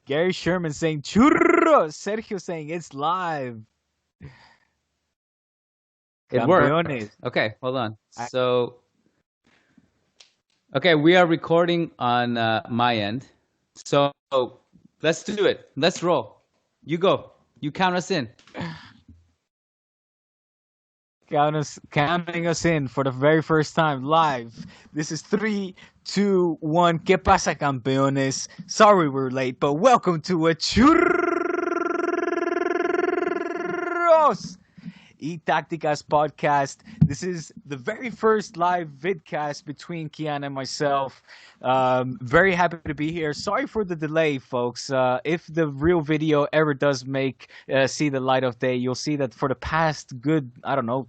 Gary Sherman saying churros. Sergio saying it's live. It Campeones. worked. Okay, hold on. I- So, okay, we are recording on my end. So let's do it. Let's roll. You go. You count us in. Counting us in for the very first time live. This is 3, 2, 1. ¿Qué pasa, campeones? Sorry we're late, but welcome to a Churros y Tácticas Podcast. This is the very first live vidcast between Kiyan and myself. Very happy to be here. Sorry for the delay, folks. If the real video ever does see the light of day, you'll see that for the past good,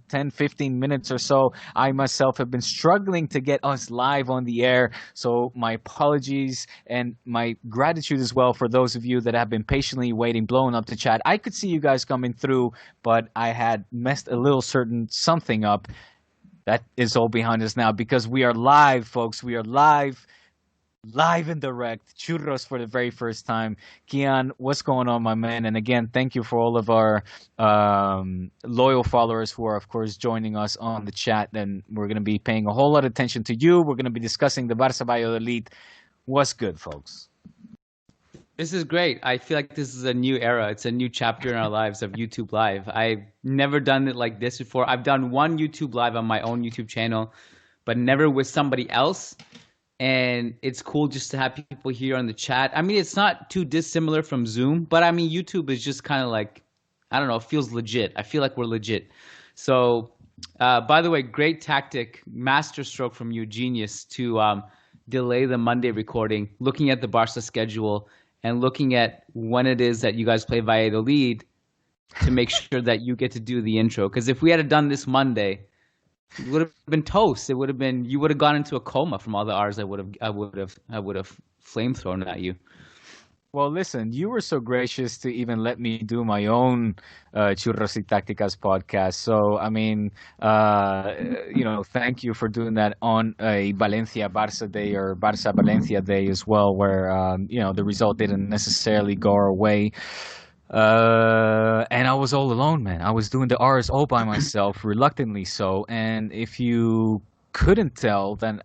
10, 15 minutes or so, I myself have been struggling to get us live on the air. So my apologies and my gratitude as well for those of you that have been patiently waiting, blowing up the chat. I could see you guys coming through, but I had messed a little certain something up. That is all behind us now because we are live, folks. We are live and direct. Churros for the very first time. Kiyan, what's going on, my man? And again, thank you for all of our loyal followers who are, of course, joining us on the chat. And we're going to be paying a whole lot of attention to you. We're going to be discussing the Barça Valladolid. What's good, folks? This is great. I feel like this is a new era. It's a new chapter in our lives of YouTube Live. I've never done it like this before. I've done one YouTube Live on my own YouTube channel, but never with somebody else. And it's cool just to have people here on the chat. I mean, it's not too dissimilar from Zoom, but I mean, YouTube is just kind of like, I don't know, it feels legit. I feel like we're legit. So, by the way, great tactic, master stroke from you, genius, to delay the Monday recording, looking at the Barca schedule and looking at when it is that you guys play Valladolid to make sure that you get to do the intro. Because if we had done this Monday, it would have been toast. It would have been, you would have gone into a coma from all the R's I would have flamethrown at you. Well, listen, you were so gracious to even let me do my own Churros y Tácticas podcast. So, I mean, thank you for doing that on a Valencia-Barça day or Barça-Valencia day as well, where, the result didn't necessarily go our way. And I was all alone, man. I was doing the R's all by myself, reluctantly so. And if you couldn't tell, then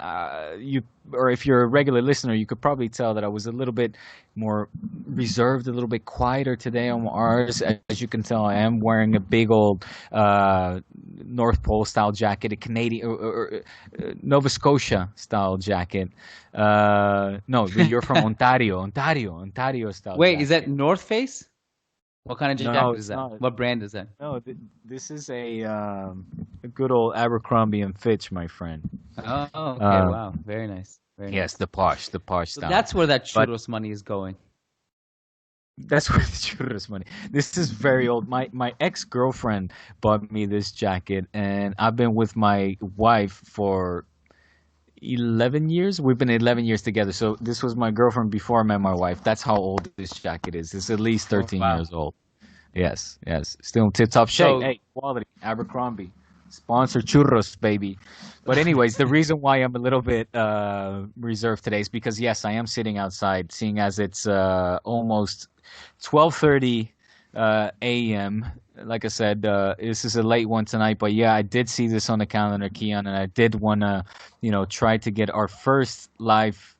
if you're a regular listener, you could probably tell that I was a little bit more reserved, a little bit quieter today on R's. As you can tell, I am wearing a big old North Pole style jacket, a Canadian or Nova Scotia style jacket. No, you're from Ontario style. Wait, jacket. Is that North Face? What kind of jacket is that? Not. What brand is that? No, this is a good old Abercrombie and Fitch, my friend. Oh, okay, wow, very nice. Yes, the posh So style. that's where that churros money is going. That's where the churros money. This is very old. My ex-girlfriend bought me this jacket, and I've been with my wife for 11 years. We've been 11 years together. So this was my girlfriend before I met my wife. That's how old this jacket is. It's at least 13 years old. Yes. Still in tip-top shape. So, hey, quality. Abercrombie. Sponsor churros, baby. But anyways, the reason why I'm a little bit reserved today is because, yes, I am sitting outside, seeing as it's almost 12:30 a.m. Like I said, this is a late one tonight, but yeah, I did see this on the calendar, Kiyan, and I did want to, try to get our first live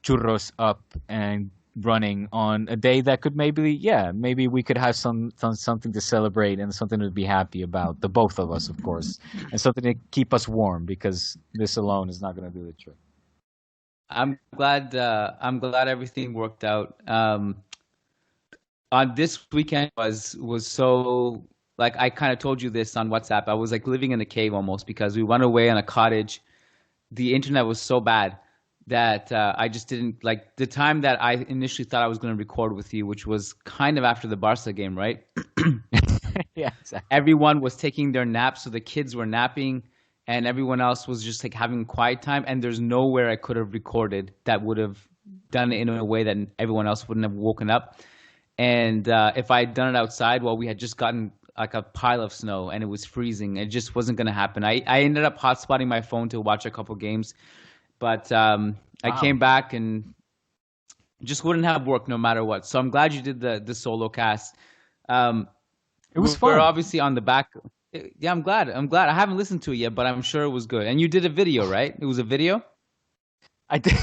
churros up and running on a day that could maybe we could have something to celebrate and something to be happy about, the both of us, of course, and something to keep us warm because this alone is not going to do the trick. I'm glad everything worked out. On this weekend was so, like, I kind of told you this on WhatsApp. I was like living in a cave almost because we went away on a cottage. The internet was so bad that I just didn't, like, the time that I initially thought I was going to record with you, which was kind of after the Barca game, right? Yeah, exactly. Everyone was taking their naps, so the kids were napping and everyone else was just like having quiet time, and there's nowhere I could have recorded that would have done it in a way that everyone else wouldn't have woken up. And if I had done it outside, well, we had just gotten like a pile of snow and it was freezing. It just wasn't going to happen. I ended up hotspotting my phone to watch a couple games, but I came back and It just wouldn't have worked no matter what. So I'm glad you did the solo cast. It was We're fun. obviously on the back. Yeah, I'm glad. I haven't listened to it yet, but I'm sure it was good. And you did a video, right? It was a video? I did.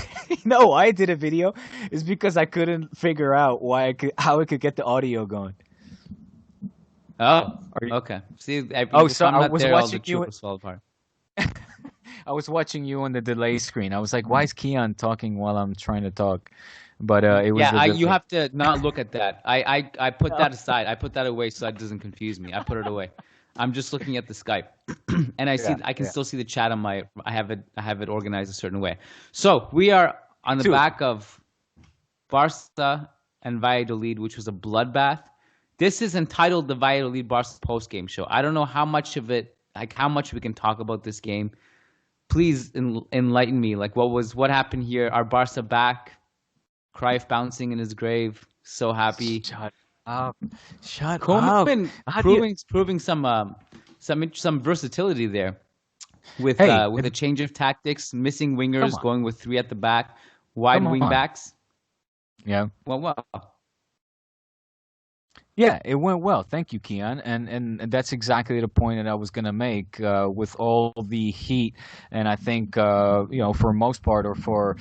No, I did a video. It's because I couldn't figure out how I could get the audio going. Oh, Are you- okay. See, so I'm I not was there, all watching the you. truth fall apart. I was watching you on the delay screen. I was like, "Why is Kiyan talking while I'm trying to talk?" But it was. Yeah, a you different- have to not look at that. I put that aside. I put that away so that doesn't confuse me. I put it away. I'm just looking at the Skype, and I can still see the chat on my. I have it organized a certain way. So we are on the back of Barca and Valladolid, which was a bloodbath. This is entitled the Valladolid Barca post game show. I don't know how much of it, like how much we can talk about this game. Please enlighten me. Like what happened here? Are Barca back? Cruyff bouncing in his grave, so happy. Shut up! Shut Koeman up! proving some versatility there with a change of tactics, missing wingers, going with three at the back, wide wing backs. Yeah. Well. Yeah, it went well. Thank you, Kiyan. And that's exactly the point that I was going to make with all the heat. And I think, for most part, or for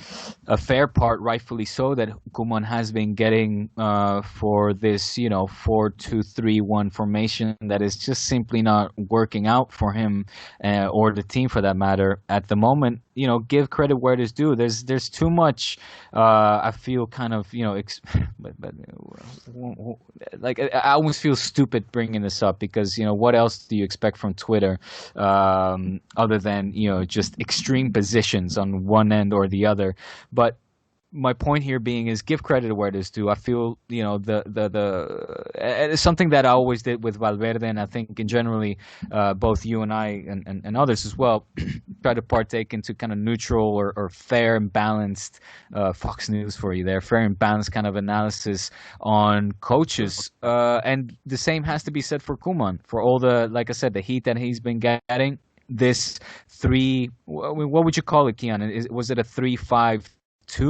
a fair part, rightfully so, that Koeman has been getting for this, 4-2-3-1 formation that is just simply not working out for him or the team for that matter at the moment. Give credit where it is due. There's too much. I feel kind of, like I almost feel stupid bringing this up because what else do you expect from Twitter other than just extreme positions on one end or the other? But my point here being is give credit where it is due. I feel it's something that I always did with Valverde, and I think in generally both you and I and others as well try to partake into kind of neutral or fair and balanced Fox News for you there, fair and balanced kind of analysis on coaches, and the same has to be said for Koeman for all the, like I said, the heat that he's been getting. This what would you call it, Kiyan? Was it a 3-5-2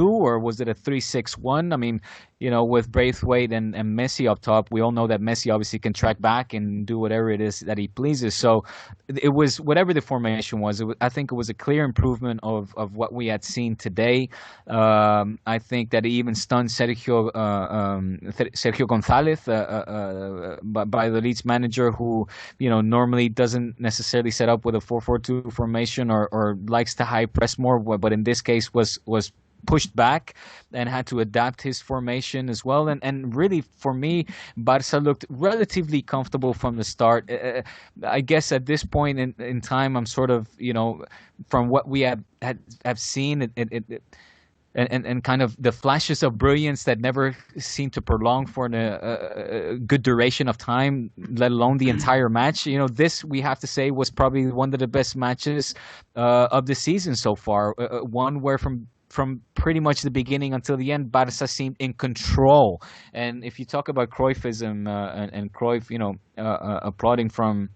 or was it a 3-6-1? I mean, with Braithwaite and Messi up top, we all know that Messi obviously can track back and do whatever it is that he pleases. So it was whatever the formation was. I think it was a clear improvement of what we had seen today. I think that it even stunned Sergio Gonzalez, by the Leeds manager, who normally doesn't necessarily set up with a 4-4-2 formation or likes to high press more, but in this case was pushed back and had to adapt his formation as well. And really, for me, Barca looked relatively comfortable from the start. I guess at this point in time, I'm sort of, from what we have seen, and kind of the flashes of brilliance that never seem to prolong for a good duration of time, let alone the entire match. This, we have to say, was probably one of the best matches of the season so far. One where from pretty much the beginning until the end, Barca seemed in control. And if you talk about Cruyffism and Cruyff, applauding from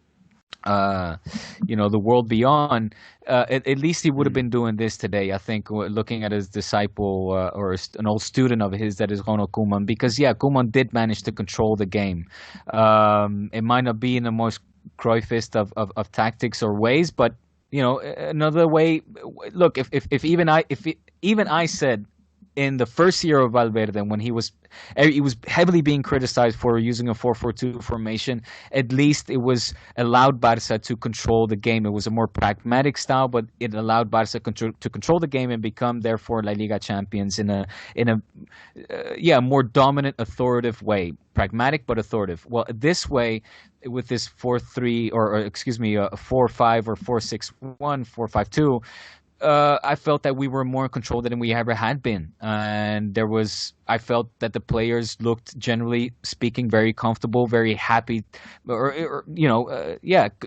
the world beyond, at least he would have been doing this today. I think looking at his disciple or an old student of his, that is Ronald Koeman, because Koeman did manage to control the game. It might not be in the most Cruyffist of tactics or ways, but another way. Look, if even I said in the first year of Valverde, when he was heavily being criticized for using a 4-4-2 formation, at least it was allowed Barca to control the game. It was a more pragmatic style, but it allowed Barca to control the game and become, therefore, La Liga champions in a more dominant, authoritative way. Pragmatic but authoritative. Well, this way, with this 4-3 or excuse me, 4-5 or 4-6-1, 4-5-2. I felt that we were more in control than we ever had been, and I felt that the players looked, generally speaking, very comfortable, very happy,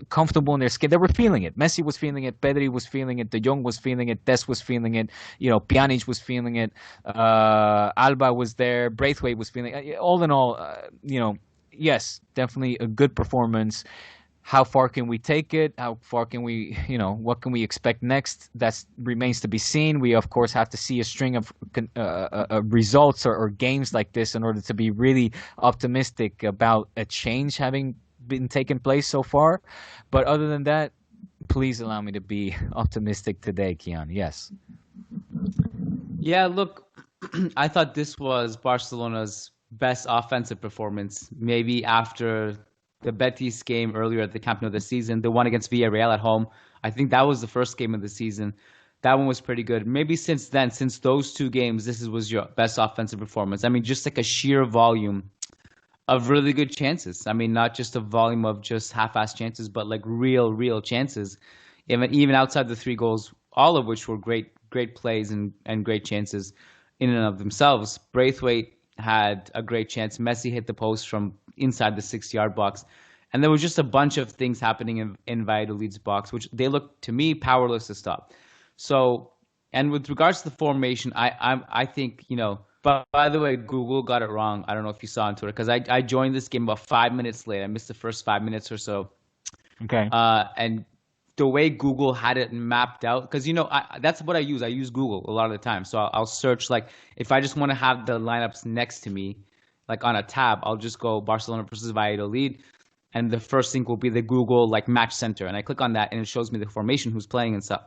comfortable in their skin. They were feeling it. Messi was feeling it. Pedri was feeling it. De Jong was feeling it. Des was feeling it. Pjanic was feeling it. Alba was there. Braithwaite was feeling it. All in all, yes, definitely a good performance. how far can we take it? How far can we, what can we expect next? That remains to be seen. We, of course, have to see a string of results or games like this in order to be really optimistic about a change having been taking place so far. But other than that, please allow me to be optimistic today, Kiyan. Yes. Yeah, look, I thought this was Barcelona's best offensive performance, maybe after the Betis game earlier at the Camp Nou this season, the one against Villarreal at home. I think that was the first game of the season. That one was pretty good. Maybe since then, since those two games, was your best offensive performance. I mean, just like a sheer volume of really good chances. I mean, not just a volume of just half-assed chances, but like real chances. Even outside the 3 goals, all of which were great plays and great chances in and of themselves. Braithwaite had a great chance. Messi hit the post from inside the 6-yard box. And there was just a bunch of things happening in Valladolid's box, which they looked, to me, powerless to stop. So, and with regards to the formation, I think, but by the way, Google got it wrong. I don't know if you saw on Twitter, because I joined this game about 5 minutes late. I missed the first 5 minutes or so. Okay. And the way Google had it mapped out, because, that's what I use. I use Google a lot of the time. So I'll search, like, if I just want to have the lineups next to me, like on a tab, I'll just go Barcelona versus Valladolid. And the first thing will be the Google, like, match center. And I click on that, and it shows me the formation, who's playing and stuff.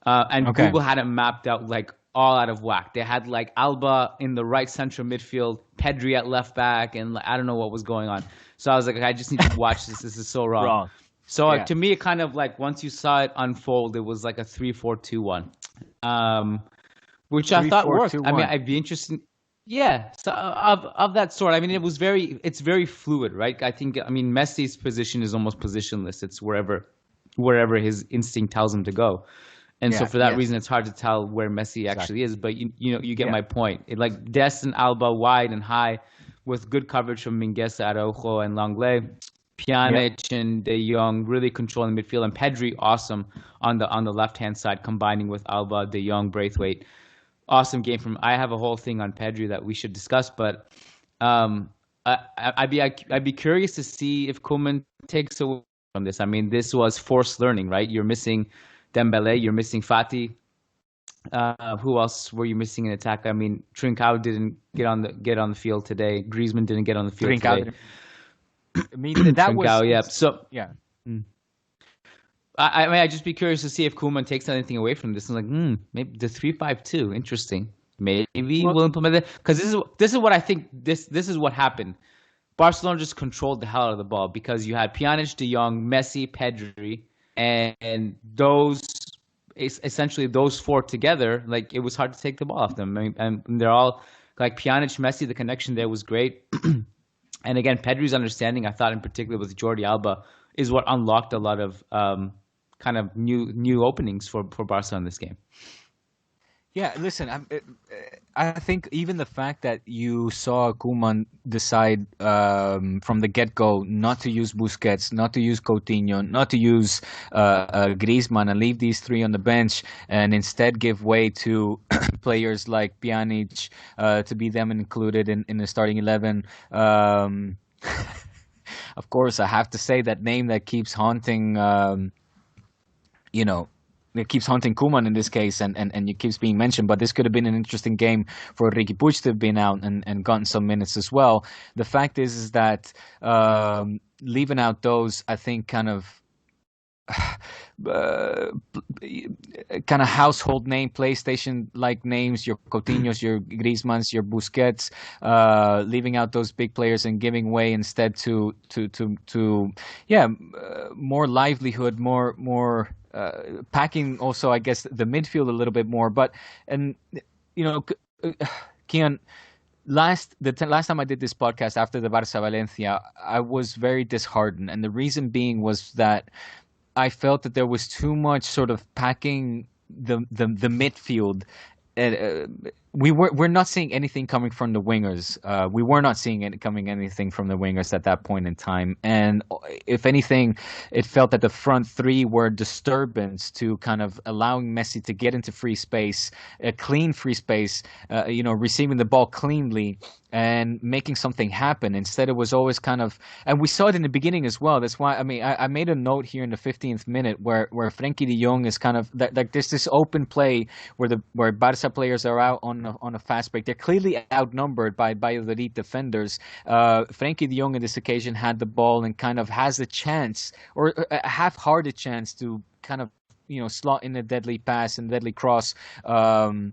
And okay. Google had it mapped out, like, all out of whack. They had, like, Alba in the right central midfield, Pedri at left back, and I don't know what was going on. So I was like, I just need to watch this. This is so wrong. So to me, it kind of like once you saw it unfold, it was like a 3-4-2-1, which I thought worked. I mean, I'd be interested. Yeah, so of that sort. I mean, it's very fluid, right? Messi's position is almost positionless. It's wherever his instinct tells him to go. And so for that reason, it's hard to tell where Messi actually is. But you get my point. It like Dest and Alba wide and high, with good coverage from Mingueza, Araujo, and Lenglet. Pjanic and De Jong really controlling midfield, and Pedri awesome on the left hand side, combining with Alba, De Jong, Braithwaite. Awesome game from. I have a whole thing on Pedri that we should discuss, but I'd be curious to see if Koeman takes away from this. I mean, this was forced learning, right? You're missing Dembele, you're missing Fati. Who else were you missing in attack? I mean, Trincao didn't get on the field today. Griezmann didn't get on the field today. I mean, that was yeah. So yeah. I'd just be curious to see if Koeman takes anything away from this. I'm like, maybe the 3-5-2, interesting. Maybe we'll implement it, because this is what I think. This is what happened. Barcelona just controlled the hell out of the ball, because you had Pjanic, De Jong, Messi, Pedri, and those essentially those 4 together. Like, it was hard to take the ball off them. I mean, and they're all like Pjanic, Messi. The connection there was great. And again, Pedri's understanding, I thought in particular with Jordi Alba, is what unlocked a lot of kind of new openings for Barca in this game. Yeah, listen, I think even the fact that you saw Koeman decide from the get-go not to use Busquets, not to use Coutinho, not to use Griezmann, and leave these 3 on the bench, and instead give way to players like Pjanic to be them included in the starting 11. Of course, I have to say that name that keeps haunting, it keeps haunting Koeman in this case, and it keeps being mentioned. But this could have been an interesting game for Riqui Puig to have been out and gotten some minutes as well. The fact is that leaving out those, I think, kind of household name, PlayStation-like names, your Coutinhos, your Griezmanns, your Busquets, leaving out those big players and giving way instead to more livelihood, more packing also, I guess, the midfield a little bit more. But, and Kiyan, the last time I did this podcast after the Barça Valencia, I was very disheartened, and the reason being was that I felt that there was too much sort of packing the midfield we're not seeing anything coming from the wingers. We were not seeing anything from the wingers at that point in time. And if anything, it felt that the front three were a disturbance to kind of allowing Messi to get into free space, clean free space, receiving the ball cleanly and making something happen. Instead, it was always kind of, and we saw it in the beginning as well. That's why, I mean, I made a note here in the 15th minute where Frenkie de Jong is kind of like there's this open play where Barca players are out on a fast break. They're clearly outnumbered by Valladolid defenders. Frenkie de Jong on this occasion had the ball and kind of has a chance, or a half-hearted chance, to kind of slot in a deadly pass and deadly cross, in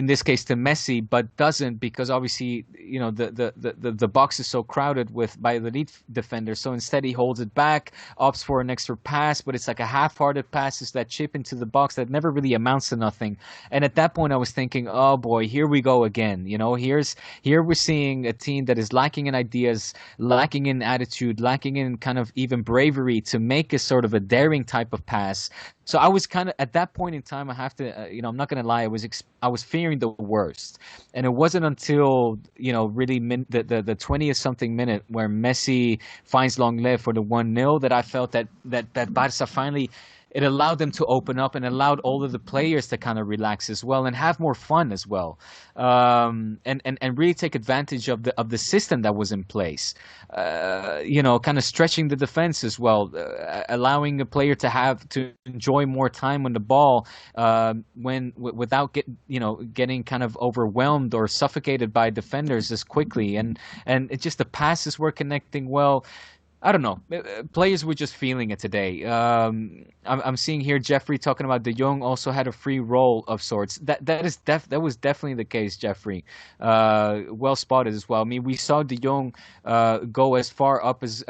this case to Messi, but doesn't, because obviously the box is so crowded by the lead defenders. So instead he holds it back, opts for an extra pass, but it's like a half-hearted pass, is that chip into the box that never really amounts to nothing. And at that point I was thinking, oh boy, here we go again. Here we're seeing a team that is lacking in ideas, lacking in attitude, lacking in kind of even bravery to make a sort of a daring type of pass. So I was kind of, at that point in time, I have to, I'm not going to lie, I was fearing the worst. And it wasn't until, really the 20th something minute where Messi finds Lenglet for the 1-0 that I felt that Barca finally, it allowed them to open up and allowed all of the players to kind of relax as well and have more fun as well, and really take advantage of the system that was in place. Kind of stretching the defense as well, allowing the player to enjoy more time on the ball without getting kind of overwhelmed or suffocated by defenders as quickly, and it just, the passes were connecting well. I don't know. Players were just feeling it today. I'm seeing here Jeffrey talking about De Jong also had a free roll of sorts. That was definitely the case, Jeffrey. Well spotted as well. I mean, we saw De Jong go as far up as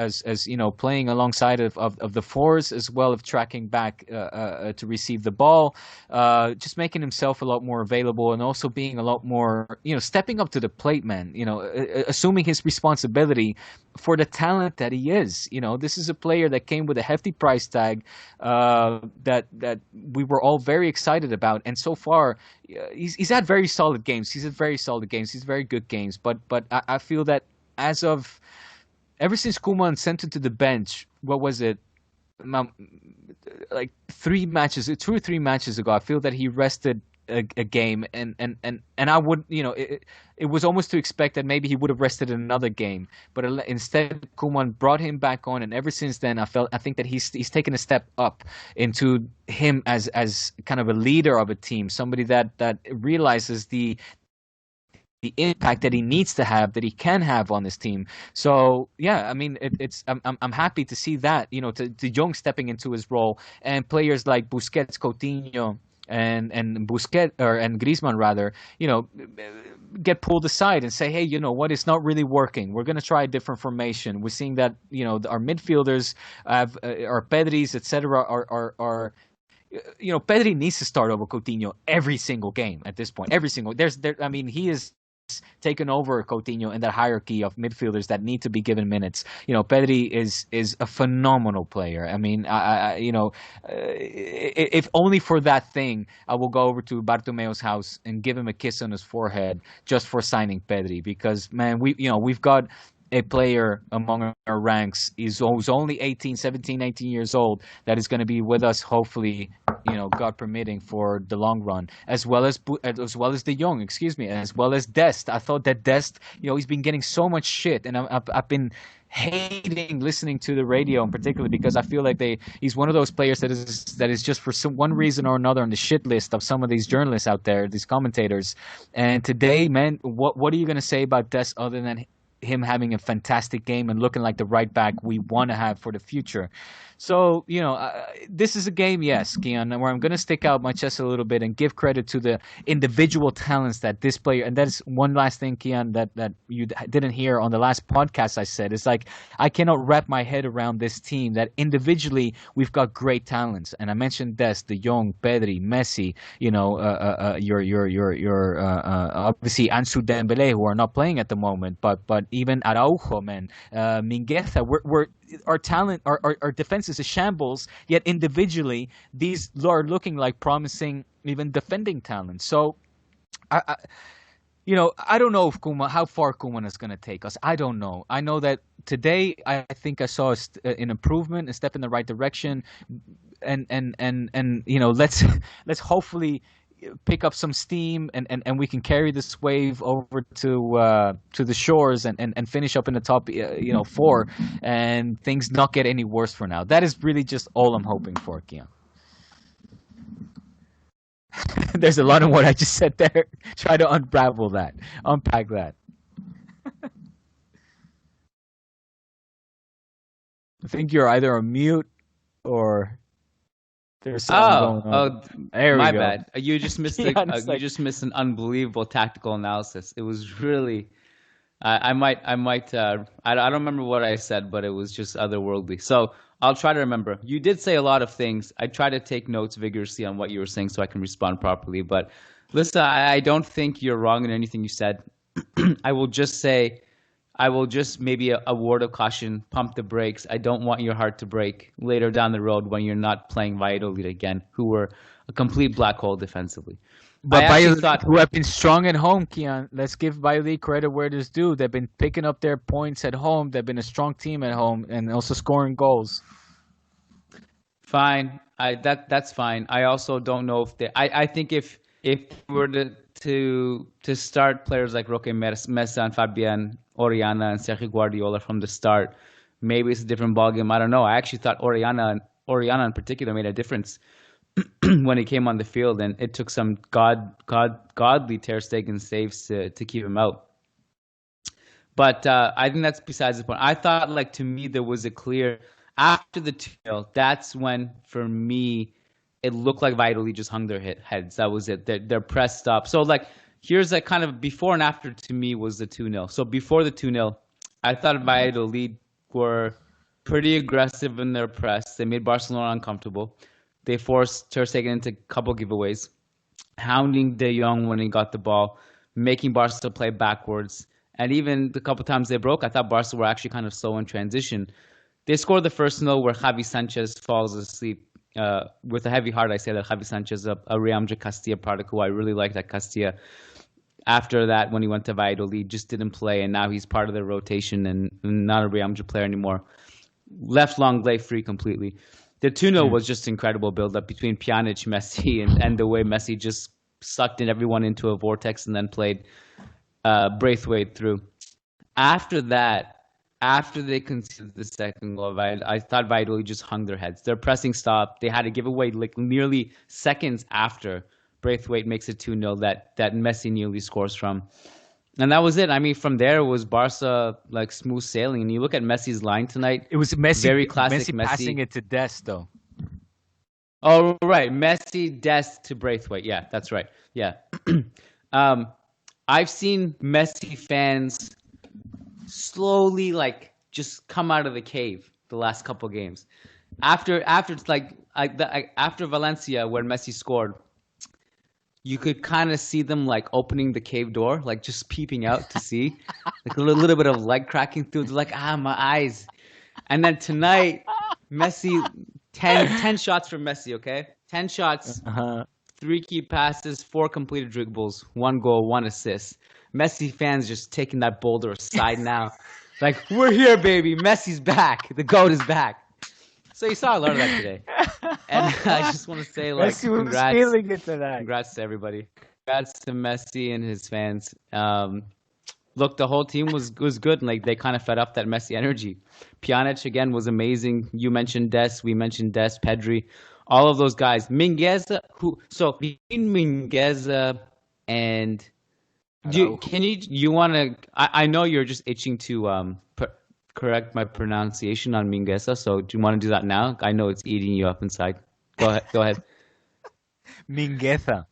playing alongside of the fours, as well as tracking back to receive the ball, just making himself a lot more available, and also being a lot more, stepping up to the plate, man. Assuming his responsibility for the talent that he is. This is a player that came with a hefty price tag, that we were all very excited about, and so far he's had very solid games. He's very good games, but I feel that ever since Koeman sent him to the bench, what was it, like 2 or 3 matches ago, I feel that he rested a game, and I would, it was almost to expect that maybe he would have rested another game, but instead Koeman brought him back on, and ever since then I think that he's taken a step up into him as kind of a leader of a team, somebody that realizes the impact that he needs to have, that he can have on this team. So yeah, I mean, I'm happy to see that, De Jong stepping into his role, and players like Busquets, Coutinho, and Griezmann rather, get pulled aside and say, hey, you know what, it's not really working. We're going to try a different formation. We're seeing that, our midfielders have, our Pedris, etc. are Pedri needs to start over Coutinho every single game at this point. He is taken over Coutinho in that hierarchy of midfielders that need to be given minutes. Pedri is a phenomenal player. I mean, if only for that thing, I will go over to Bartomeu's house and give him a kiss on his forehead just for signing Pedri, because man, we've got a player among our ranks who's only 17, 18 years old that is going to be with us, hopefully, God permitting, for the long run, as well as De Jong, as well as Dest. I thought that Dest, he's been getting so much shit, and I've been hating listening to the radio in particular, because I feel like he's one of those players that is just for one reason or another on the shit list of some of these journalists out there, these commentators. And today, man, what are you going to say about Dest other than him having a fantastic game and looking like the right back we want to have for the future? So, this is a game, yes, Kiyan, where I'm going to stick out my chest a little bit and give credit to the individual talents that this player, and that's one last thing, Kiyan, that you didn't hear on the last podcast I said. It's like, I cannot wrap my head around this team that individually we've got great talents. And I mentioned Dest, De Jong, Pedri, Messi, your obviously Ansu Dembele, who are not playing at the moment, but even Araujo, man, Mingueza, our talent, our defense is a shambles, yet individually these are looking like promising even defending talent. So I I don't know if how far Koeman is going to take us. I don't know. I know that today I think I saw an improvement, a step in the right direction, and let's hopefully pick up some steam and we can carry this wave over to the shores and finish up in the top four, and things not get any worse for now. That is really just all I'm hoping for, Kiyan. There's a lot of what I just said there. Try to unpack that. I think you're either on mute or there's something going on. There my we go. bad. You just missed you just missed an unbelievable tactical analysis. It was really, I don't remember what I said, but it was just otherworldly. So I'll try to remember. You did say a lot of things. I try to take notes vigorously on what you were saying so I can respond properly. But listen, I don't think you're wrong in anything you said. I will just maybe a word of caution, pump the brakes. I don't want your heart to break later down the road when you're not playing Valladolid again, who were a complete black hole defensively. But Valladolid, who have been strong at home, Kiyan, let's give Valladolid credit where it is due. They've been picking up their points at home. They've been a strong team at home and also scoring goals. Fine. That's fine. I also don't know if I think if we were to start players like Roque Mesa and Fabian Oriana and Sergio Guardiola from the start, maybe it's a different ballgame. I don't know. I actually thought Oriana in particular made a difference when he came on the field, and it took some godly Ter Stegen saves to keep him out. But I think that's besides the point. I thought, like, to me, there was a clear after the 2-0. That's when, for me, it looked like Valladolid just hung their heads. That was it. Their press stopped. So, like, here's a kind of before and after to me was the 2-0. So before the 2-0, I thought Valladolid were pretty aggressive in their press. They made Barcelona uncomfortable. They forced Ter Stegen into a couple giveaways, hounding De Jong when he got the ball, making Barca play backwards. And even the couple times they broke, I thought Barca were actually kind of slow in transition. They scored the first 0 where Javi Sanchez falls asleep. With a heavy heart, I say that Javi Sanchez, a Real Madrid Castilla product who I really liked at Castilla. After that, when he went to Valladolid, just didn't play, and now he's part of the rotation and not a Real Madrid player anymore. Left Longley free completely. The 2-0 was just incredible build-up between Pjanic, Messi, and the way Messi just sucked in everyone into a vortex and then played Braithwaite through. After that, after they conceded the second goal, I thought Valladolid just hung their heads. Their pressing stopped. They had to give away like nearly seconds after Braithwaite makes it 2-0 that Messi nearly scores from. And that was it. I mean, from there it was Barca like smooth sailing. And you look at Messi's line tonight. It was Messi, very classic Messi passing it to Dest, though. Oh, right. Messi, Dest to Braithwaite. Yeah, that's right. Yeah. I've seen Messi fans slowly like just come out of the cave the last couple games. After Valencia, where Messi scored, you could kind of see them like opening the cave door, like just peeping out to see, like a little bit of leg cracking through. They're like, my eyes. And then tonight, Messi, 10 shots from Messi, okay? 10 shots, 3 key passes, 4 completed dribbles, 1 goal, 1 assist. Messi fans just taking that boulder aside now. Like, we're here, baby. Messi's back. The GOAT is back. So you saw a lot of that today. And I just want to say, like, Messi was feeling it tonight. Congrats to everybody. Congrats to Messi and his fans. Look, the whole team was good. And, like, they kind of fed off that Messi energy. Pjanic, again, was amazing. You mentioned Dest. We mentioned Dest, Pedri. All of those guys. Mingueza, between Mingueza and... I know you're just itching to correct my pronunciation on Mingueza, so do you want to do that now? I know it's eating you up inside. Go ahead. Mingueza.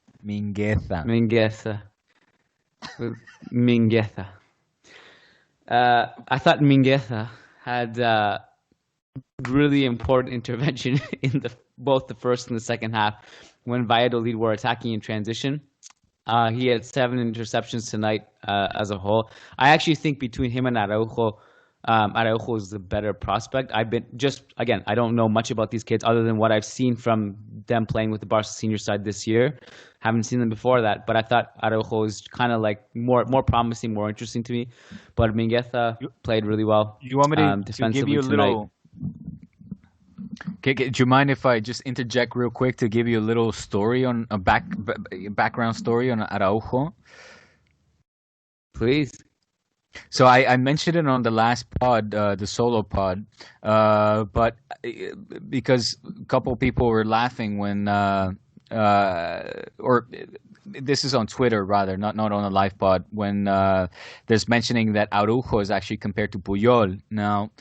I thought Mingueza had really important intervention in both the first and the second half when Valladolid were attacking in transition. He had 7 interceptions tonight as a whole. I actually think between him and Araujo, Araujo is the better prospect. I don't know much about these kids other than what I've seen from them playing with the Barca senior side this year. Haven't seen them before that, but I thought Araujo is kind of like more promising, more interesting to me. But Mingueza played really well. You want me to give you a little? Okay, do you mind if I just interject real quick to give you a little story on a background story on Araujo? Please. So I mentioned it on the last pod, the solo pod, but because a couple people were laughing when, or this is on Twitter rather, not on a live pod, when there's mentioning that Araujo is actually compared to Puyol. Now,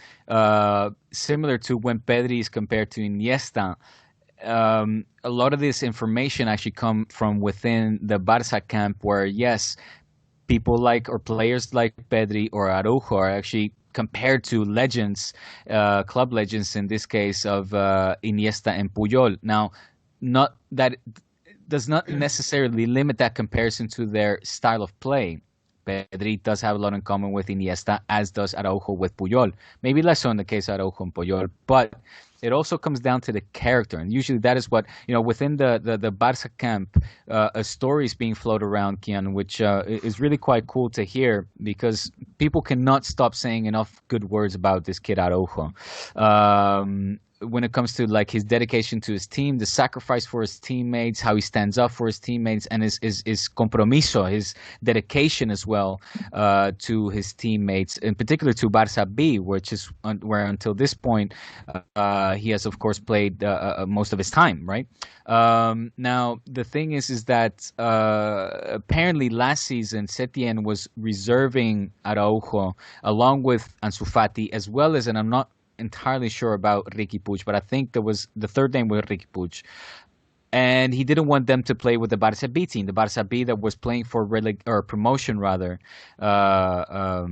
similar to when Pedri is compared to Iniesta, a lot of this information actually come from within the Barca camp, where yes, people like or players like Pedri or Araujo are actually compared to legends, club legends in this case of Iniesta and Puyol. Now, not that does not necessarily limit that comparison to their style of play. Pedri does have a lot in common with Iniesta, as does Araujo with Puyol. Maybe less so in the case of Araujo and Puyol, but it also comes down to the character. And usually that is what, within the Barca camp, a story is being floated around, Kiyan, which is really quite cool to hear, because people cannot stop saying enough good words about this kid Araujo. When it comes to like his dedication to his team, the sacrifice for his teammates, how he stands up for his teammates, and his compromiso, his dedication as well to his teammates, in particular to Barça B, which is where until this point he has of course played most of his time, right? Now the thing is that apparently last season Setien was reserving Araujo along with Ansu Fati, as well as, and I'm not entirely sure about Riqui Puig, but I think there was the third name was Riqui Puig, and he didn't want them to play with the Barça B team, the Barça B that was playing for promotion rather, for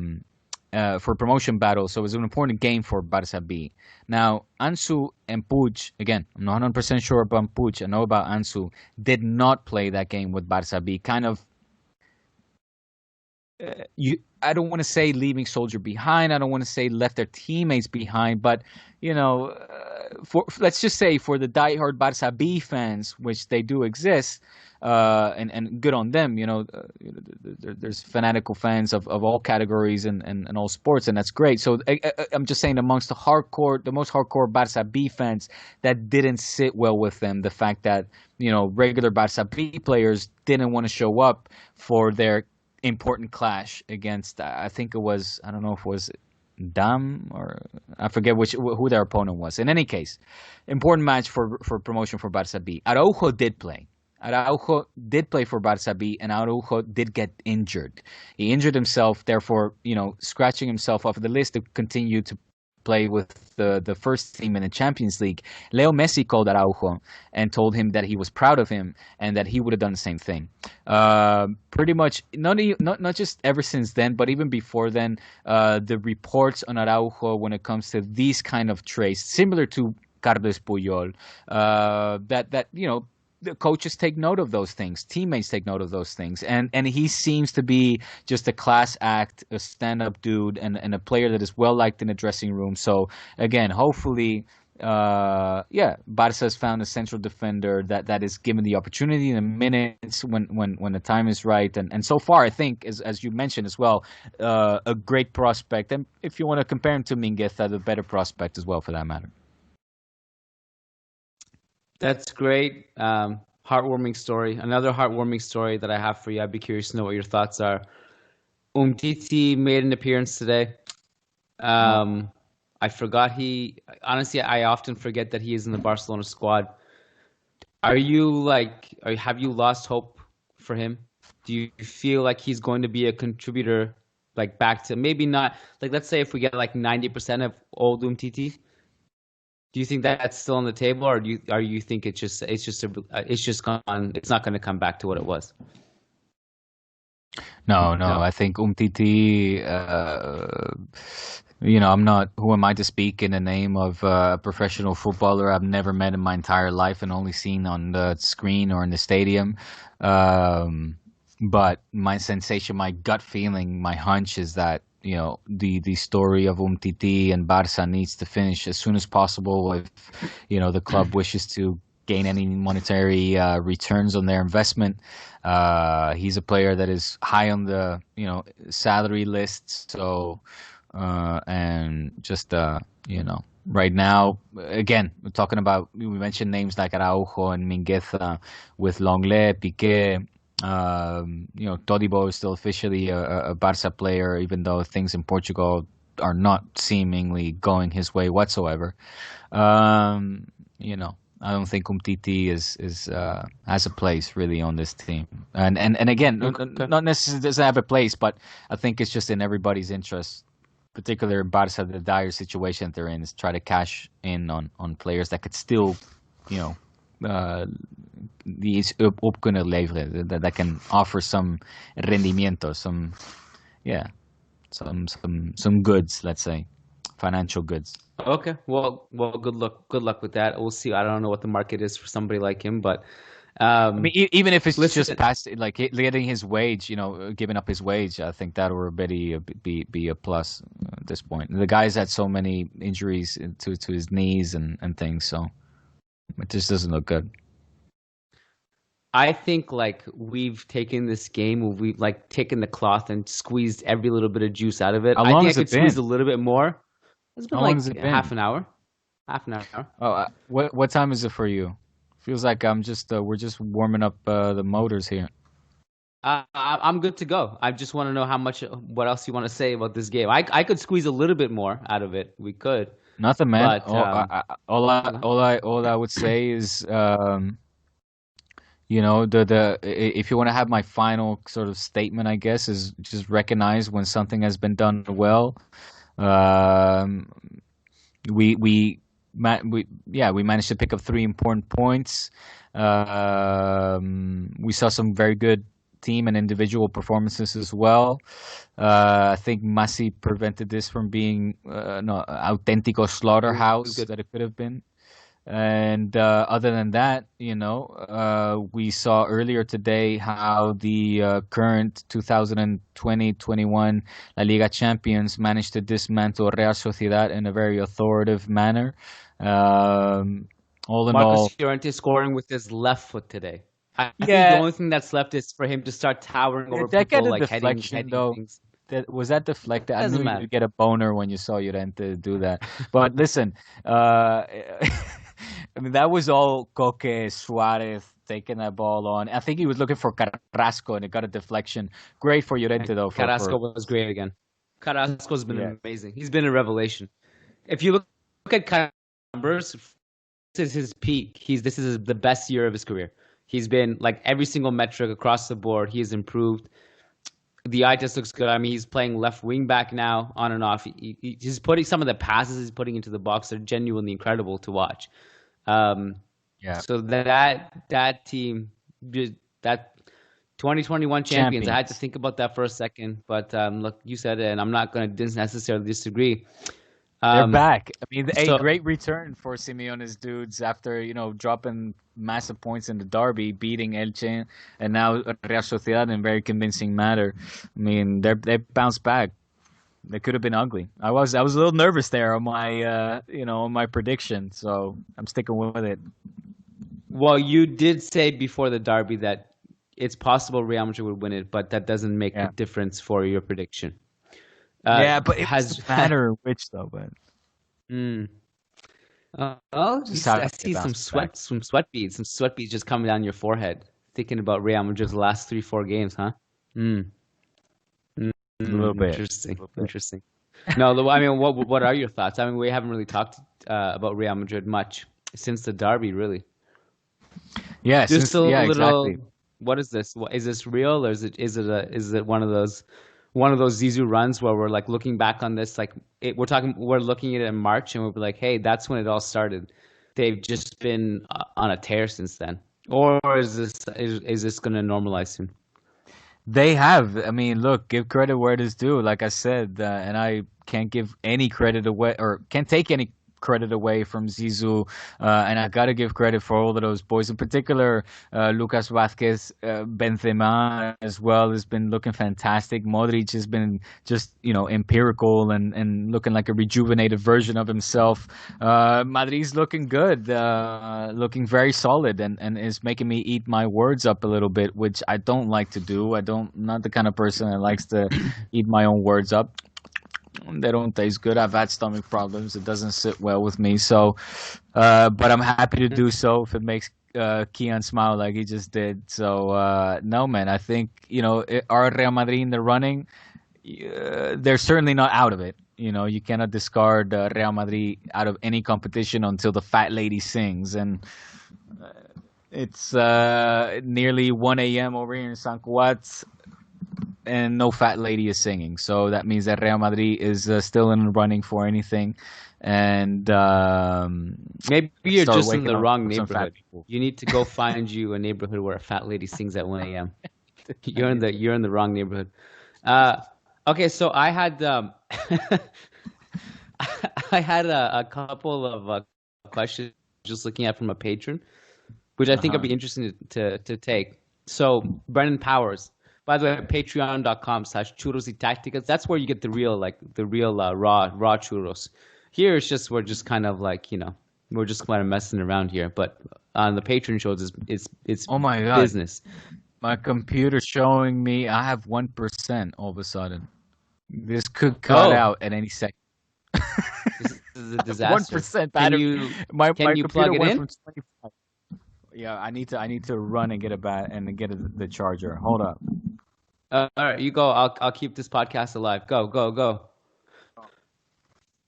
promotion battle. So it was an important game for Barça B. Now Ansu and Puig, again, I'm not 100% sure about Puig, I know about Ansu, did not play that game with Barça B. Kind of, I don't want to say leaving soldier behind. I don't want to say left their teammates behind, but let's just say for the diehard Barça B fans, which they do exist, and good on them. There's fanatical fans of all categories and all sports, and that's great. So I'm just saying, amongst the most hardcore Barça B fans, that didn't sit well with them. The fact that regular Barça B players didn't want to show up for their important clash against, I think it was, I don't know if it was Dam, or I forget who their opponent was. In any case, important match for promotion for Barça B. Araujo did play. Araujo did play for Barça B, and Araujo did get injured. He injured himself, therefore, scratching himself off the list to continue to play with the first team in the Champions League. Leo Messi called Araujo and told him that he was proud of him and that he would have done the same thing. Pretty much, not just ever since then, but even before then, the reports on Araujo when it comes to these kind of traits, similar to Carles Puyol, that the coaches take note of those things, teammates take note of those things, and he seems to be just a class act, a stand-up dude, and a player that is well liked in the dressing room. So again, hopefully, Barca has found a central defender that is given the opportunity in the minutes when the time is right, and so far I think, as you mentioned as well, a great prospect, and if you want to compare him to Mingueza, the better prospect as well for that matter. That's great. Heartwarming story. Another heartwarming story that I have for you. I'd be curious to know what your thoughts are. Umtiti made an appearance today. I forgot honestly, I often forget that he is in the Barcelona squad. Have you lost hope for him? Do you feel like he's going to be a contributor, like back to, maybe not, like let's say if we get like 90% of old Umtiti? Do you think that's still on the table, or do you think it's not going to come back to what it was? No. I think Umtiti, I'm not, who am I to speak in the name of a professional footballer I've never met in my entire life and only seen on the screen or in the stadium. But my sensation, my gut feeling, my hunch is that the story of Umtiti and Barca needs to finish as soon as possible if the club wishes to gain any monetary returns on their investment. He's a player that is high on the salary list, so and just right now, again, we're talking about, we mentioned names like Araujo and Mingueza with Lenglet, Piqué. Todibo is still officially a Barca player, even though things in Portugal are not seemingly going his way whatsoever. I don't think Umtiti has a place really on this team. And again, Okay. not necessarily doesn't have a place, but I think it's just in everybody's interest, particularly in Barca, the dire situation that they're in, is try to cash in on players that could still, die iets op kunnen leveren, that can offer some rendimiento, some goods, let's say, financial goods. Okay. Well, good luck with that. We'll see. I don't know what the market is for somebody like him, but I mean, even if it's listen, just past, like getting his wage, giving up his wage, I think that would be a plus at this point. The guy's had so many injuries to his knees and things, so it just doesn't look good. I think like we've taken this game, we've like taken the cloth and squeezed every little bit of juice out of it. How I long think has I it could squeeze been? a little bit more. It's been How long like has it been? half an hour. Half an hour. Oh, what time is it for you? Feels like we're just warming up the motors here. I'm good to go. I just want to know what else you want to say about this game. I could squeeze a little bit more out of it. We could. Nothing, man. But All I would say is, if you want to have my final sort of statement, I guess, is just recognize when something has been done well. We managed to pick up 3 important points. We saw some very good team and individual performances as well. I think Messi prevented this from being auténtico slaughterhouse that it could have been. And other than that, we saw earlier today how the current 2020-21 La Liga champions managed to dismantle Real Sociedad in a very authoritative manner. All in all, Marcos Llorente scoring with his left foot today. I think the only thing that's left is for him to start towering over people, like heading things. Was that deflected? I Doesn't knew matter. you'd get a boner when you saw Llorente do that. But listen, I mean, that was all Coque Suarez taking that ball on. I think he was looking for Carrasco, and it got a deflection. Great for Llorente, though. Carrasco was great again. Carrasco's been amazing. He's been a revelation. If you look at Carrasco's numbers, this is his peak. This is the best year of his career. He's been like every single metric across the board. He has improved. The eye test looks good. I mean, he's playing left wing back now, on and off. He's putting some of the passes he's putting into the box are genuinely incredible to watch. So that team, that 2021 champions. I had to think about that for a second, but look, you said it, and I'm not going to necessarily disagree. They're back. I mean, a great return for Simeone's dudes after dropping massive points in the derby, beating Elche, and now Real Sociedad in very convincing manner. I mean, they bounced back. They could have been ugly. I was a little nervous there on my on my prediction, so I'm sticking with it. Well, you did say before the derby that it's possible Real Madrid would win it, but that doesn't make a difference for your prediction. But it doesn't matter which though. But I see some sweat beads just coming down your forehead, thinking about Real Madrid's last 3-4 games, huh? A little bit. Interesting. No, I mean, what are your thoughts? I mean, we haven't really talked about Real Madrid much since the derby, really. Yeah, just a little. Exactly. What is this? Is this real, or is it one of those Zizou runs where we're like looking back on this, like we're looking at it in March and we'll be like, hey, that's when it all started. They've just been on a tear since then, or is this going to normalize soon? They have. I mean, look, give credit where it is due. Like I said, and I can't give any credit away, or can't take any credit away from Zizou, and I got to give credit for all of those boys, in particular Lucas Vazquez, Benzema as well has been looking fantastic. Modric has been just empirical and looking like a rejuvenated version of himself. Madrid's looking good, looking very solid, and is making me eat my words up a little bit, which I don't like to do. I'm not the kind of person that likes to eat my own words up. They don't taste good. I've had stomach problems. It doesn't sit well with me. So, but I'm happy to do so if it makes Kiyan smile like he just did. So, no, man, I think, are Real Madrid in the running? They're certainly not out of it. You cannot discard Real Madrid out of any competition until the fat lady sings. And it's nearly 1 a.m. over here in San Cuat, and no fat lady is singing. So that means that Real Madrid is still in the running for anything. And maybe you're just in the wrong neighborhood. You need to go find you a neighborhood where a fat lady sings at 1 a.m. You're in the wrong neighborhood. Okay, so I had I had a couple of questions just looking at from a patron, which I think would be interesting to take. So Brennan Powers, by the way, patreon.com/Churros y Tácticas. That's where you get the real raw churros. Here we're just kind of like, we're just kind of messing around here. But on the Patreon shows, it's oh my God, business. My computer's showing me I have 1% all of a sudden. This could cut out at any second. This is a disaster. 1% battery. Can you plug it in? From 25. Yeah, I need to run and get the charger. Hold up. All right, you go. I'll keep this podcast alive. Go.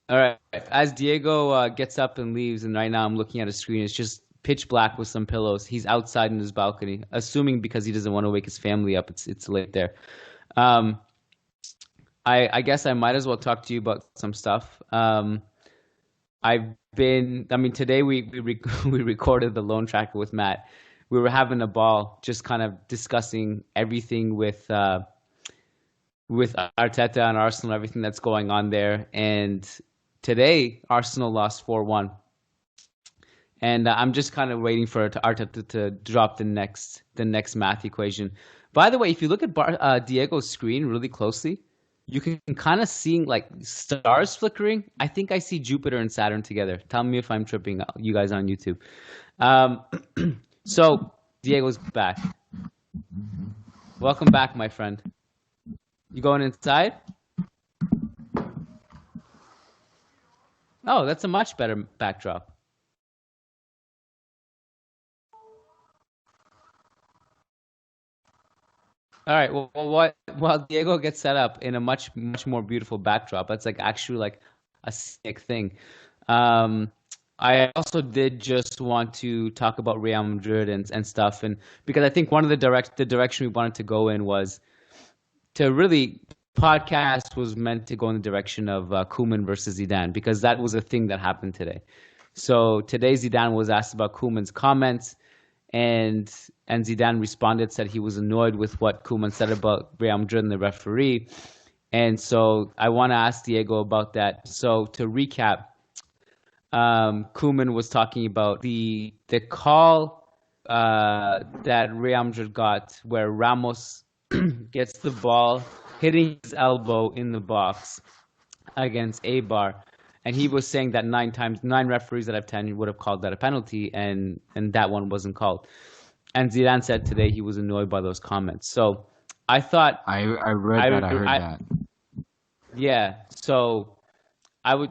All right. As Diego gets up and leaves, and right now I'm looking at a screen. It's just pitch black with some pillows. He's outside in his balcony, assuming because he doesn't want to wake his family up. It's late there. I guess I might as well talk to you about some stuff. Today we recorded the Lone Tracker with Matt. We were having a ball, just kind of discussing everything with Arteta and Arsenal, everything that's going on there. And today, Arsenal lost 4-1. And I'm just kind of waiting for Arteta to drop the next math equation. By the way, if you look at Diego's screen really closely, you can kind of see like stars flickering. I think I see Jupiter and Saturn together. Tell me if I'm tripping, you guys on YouTube. So Diego's back. Welcome back, my friend. You going inside? Oh, that's a much better backdrop. All right. Well, while Diego gets set up in a much more beautiful backdrop, that's like actually like a sick thing. I also did just want to talk about Real Madrid and stuff, and because I think one of the direction we wanted to go in was to really podcast was meant to go in the direction of Koeman versus Zidane, because that was a thing that happened today. So today Zidane was asked about Koeman's comments, and Zidane responded, said he was annoyed with what Koeman said about Real Madrid and the referee. And so I want to ask Diego about that. So to recap, Koeman was talking about the call that Real Madrid got, where Ramos gets the ball hitting his elbow in the box against Eibar. And he was saying that 9 referees out of 10 would have called that a penalty, and that one wasn't called. And Zidane said today he was annoyed by those comments. So I thought I heard that. Yeah. So I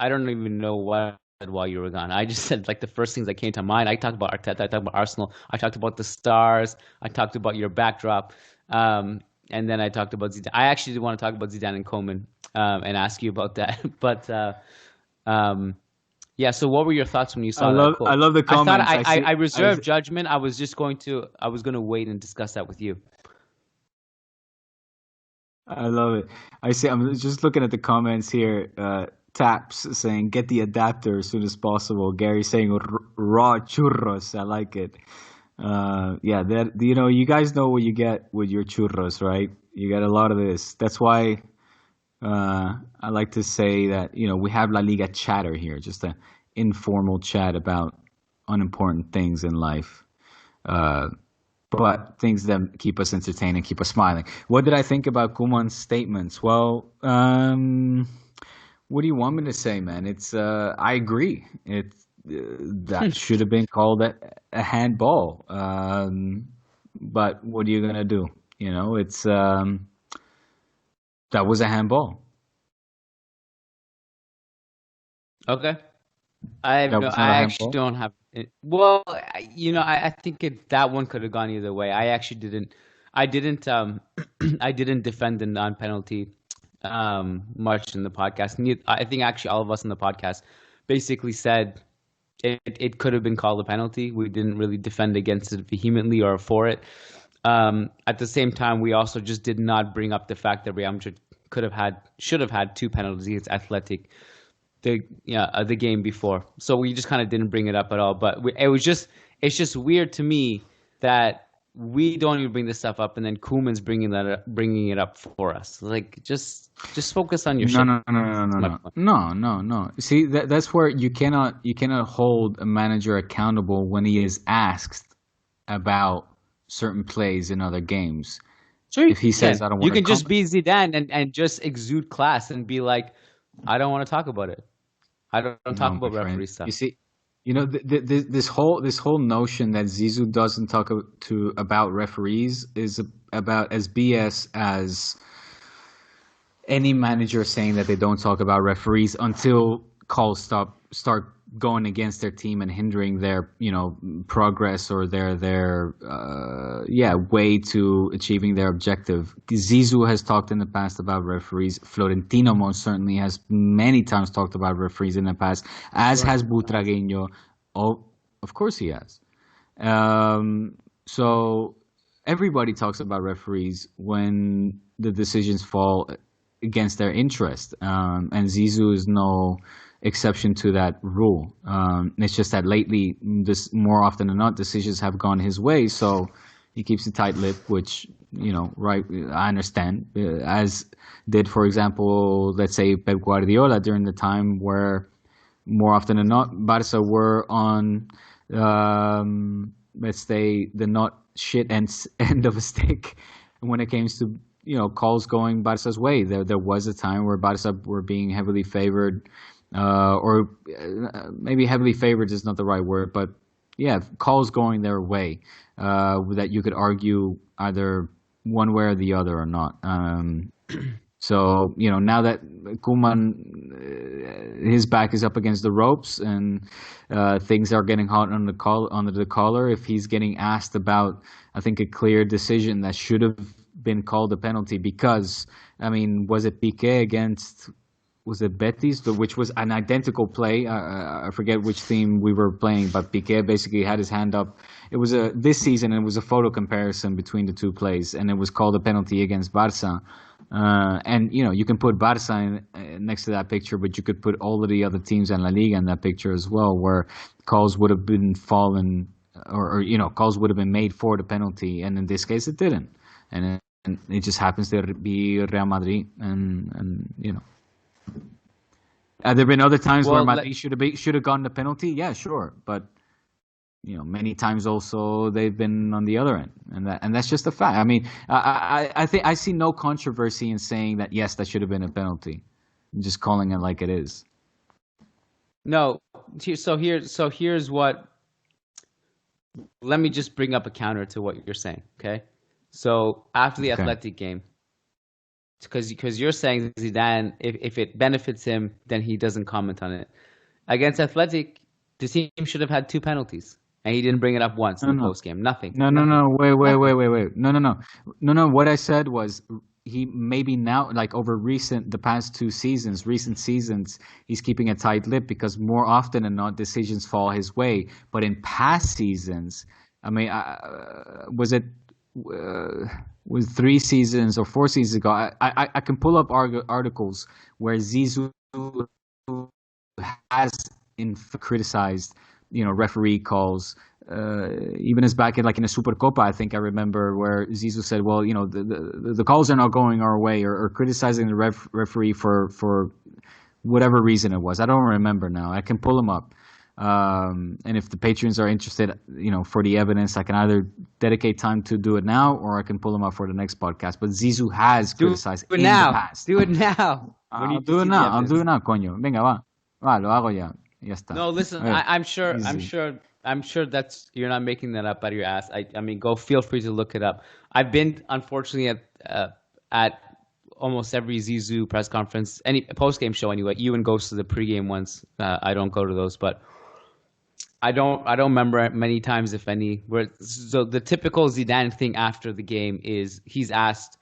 don't even know what I said while you were gone. I just said like the first things that came to mind. I talked about Arteta. I talked about Arsenal. I talked about the stars. I talked about your backdrop. And then I talked about Zidane. I actually did want to talk about Zidane and Koeman and ask you about that. But yeah. So what were your thoughts when you saw that quote? I love the comments. I reserved judgment. I was going to wait and discuss that with you. I love it. I'm just looking at the comments here. Taps saying get the adapter as soon as possible. Gary saying raw churros. I like it. Yeah, that you guys know what you get with your churros, right? You get a lot of this. That's why I like to say that, we have La Liga chatter here, just an informal chat about unimportant things in life. But things that keep us entertained and keep us smiling. What did I think about Koeman's statements? Well, what do you want me to say, man? I agree. That should have been called a handball. But what are you gonna do? That was a handball. Okay. I actually don't have it. Well, I think that one could have gone either way. I actually didn't. I didn't. I didn't defend the non-penalty much in the podcast. I think actually all of us in the podcast basically said it could have been called a penalty. We didn't really defend against it vehemently or for it. At the same time, we also just did not bring up the fact that Real Madrid should have had 2 penalties against Athletic the game before. So we just kind of didn't bring it up at all. But it's just weird to me that we don't even bring this stuff up, and then Koeman's bringing it up for us. Like, just focus on your shit. No. See, that's where you cannot hold a manager accountable when he is asked about certain plays in other games. Sure, if he says, "I don't want," you can just be Zidane and just exude class and be like, "I don't want to talk about it. I don't talk about referee stuff." You see, this whole notion that Zizou doesn't talk about referees is about as BS as any manager saying that they don't talk about referees until calls start going against their team and hindering their progress or their way to achieving their objective. Zizou has talked in the past about referees. Florentino most certainly has many times talked about referees in the past, as has Butragueño. Oh, of course he has. So everybody talks about referees when the decisions fall against their interest, and Zizou is no exception to that rule. It's just that lately, more often than not, decisions have gone his way, so he keeps a tight lip, which, right, I understand. As did, for example, let's say Pep Guardiola during the time where, more often than not, Barca were on, let's say, the not shit end of a stick when it came to, calls going Barca's way. There was a time where Barca were being heavily favored, or maybe heavily favored is not the right word, but yeah, calls going their way, that you could argue either one way or the other or not. So, now that Koeman, his back is up against the ropes and things are getting hot under the collar, if he's getting asked about, I think, a clear decision that should have been called a penalty because, was it Piqué against... Was it Betis, which was an identical play? I forget which team we were playing, but Piqué basically had his hand up. It was this season, and it was a photo comparison between the two plays, and it was called a penalty against Barca. And you can put Barca next to that picture, but you could put all of the other teams in La Liga in that picture as well, where calls would have been calls would have been made for the penalty, and in this case, it didn't, and it just happens to be Real Madrid, and. Have there been other times where Madrid should have gotten the penalty? Yeah, sure, but many times also they've been on the other end, and that's just a fact. I think I see no controversy in saying that yes, that should have been a penalty. I'm just calling it like it is. No, so here's what. Let me just bring up a counter to what you're saying. Okay, so after the Athletic game. Because you're saying Zidane, if it benefits him, then he doesn't comment on it. Against Athletic, the team should have had 2 penalties, and he didn't bring it up once in the post game. Nothing. No. Wait. No. What I said was he maybe now, like over the past 2 seasons, recent seasons, he's keeping a tight lip because more often than not, decisions fall his way. But in past seasons, was it? Was 3 seasons or 4 seasons ago, I can pull up articles where Zizou has criticized, referee calls even as back in a Supercopa, I think I remember where Zizou said, well, the calls are not going our way, or criticizing the referee for whatever reason it was. I don't remember now. I can pull them up. And if the patrons are interested, for the evidence, I can either dedicate time to do it now, or I can pull them up for the next podcast. But Zizou has criticized in the past. Do it now. I'll do it now. Coño. Venga, va. Va, lo hago ya. Ya está. No, listen. I'm sure that's you're not making that up out of your ass. I mean, feel free to look it up. I've been, unfortunately, at almost every Zizou press conference, any post-game show anyway. Ewan goes to the pre-game ones. I don't go to those, but I don't remember many times, if any, where so the typical Zidane thing after the game is he's asked,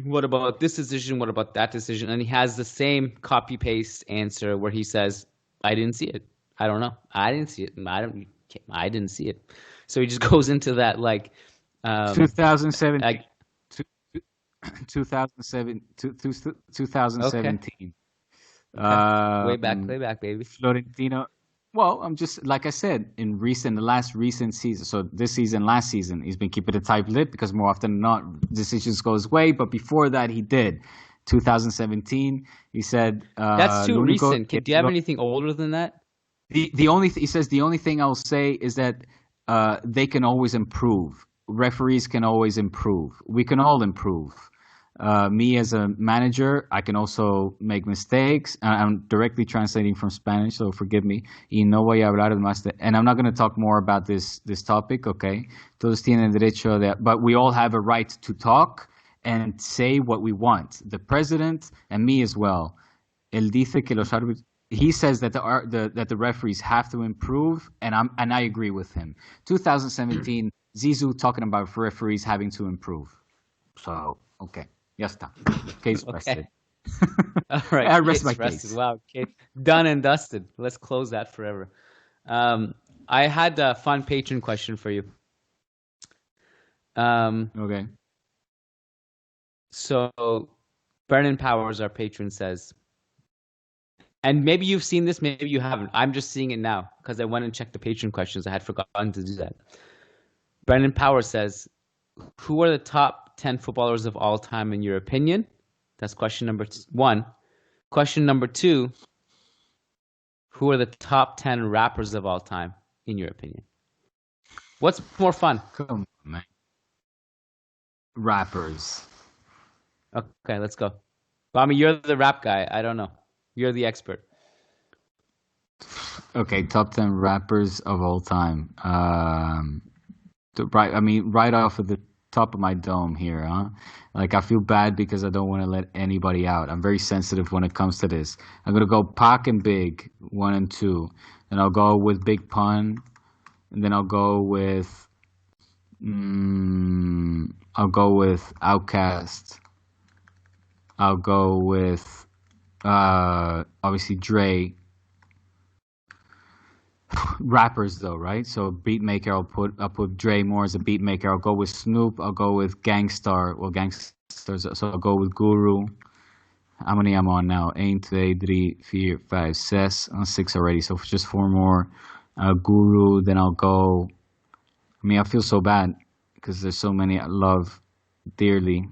what about this decision? What about that decision? And he has the same copy-paste answer where he says, I didn't see it. I don't know. I didn't see it. I didn't see it. So he just goes into that 2007. 2017. Okay. Way back, baby. Florentino. Well, I'm just, like I said, the last recent season. So this season, last season, he's been keeping a tight lid because more often than not, decisions go his way. But before that, he did. 2017, he said. That's too recent. Do you have anything older than that? He says the only thing I'll say is that they can always improve. Referees can always improve. We can all improve. Me as a manager, I can also make mistakes. I'm directly translating from Spanish, so forgive me. Y no voy a hablar más and I'm not going to talk more about this topic, okay? Todos tienen derecho but we all have a right to talk and say what we want. The president and me as well. Él dice que los árbitros. He says that the referees have to improve, and I agree with him. 2017, Zizou talking about referees having to improve. So, okay. Ya está. Case rested. All right. I rest my case. Wow. Okay. Done and dusted. Let's close that forever. I had a fun patron question for you. Okay. So, Brennan Powers, our patron, says, and maybe you've seen this, maybe you haven't. I'm just seeing it now because I went and checked the patron questions. I had forgotten to do that. Brennan Powers says, who are the top 10 footballers of all time in your opinion? That's question number one. Question number two, who are the top 10 rappers of all time in your opinion? What's more fun? Come on, man. Rappers. Okay, let's go. Bami, you're the rap guy. I don't know. You're the expert. Okay, top 10 rappers of all time. Right off of the top of my dome here, huh? Like, I feel bad because I don't want to let anybody out. I'm very sensitive when it comes to this. I'm going to go Pac and Big, 1 and 2. Then I'll go with Big Pun. And then I'll go with Outkast. I'll go with obviously Dre. Rappers though, right? So beatmaker, I'll put Dre more as a beatmaker. I'll go with Snoop. I'll go with Gangstar. Well, Gangsters. So I'll go with Guru. How many I'm on now? 1, 2, 3, 4, 5, 6. On 6 already. So just 4 more. Guru. Then I'll go. I feel so bad because there's so many I love dearly.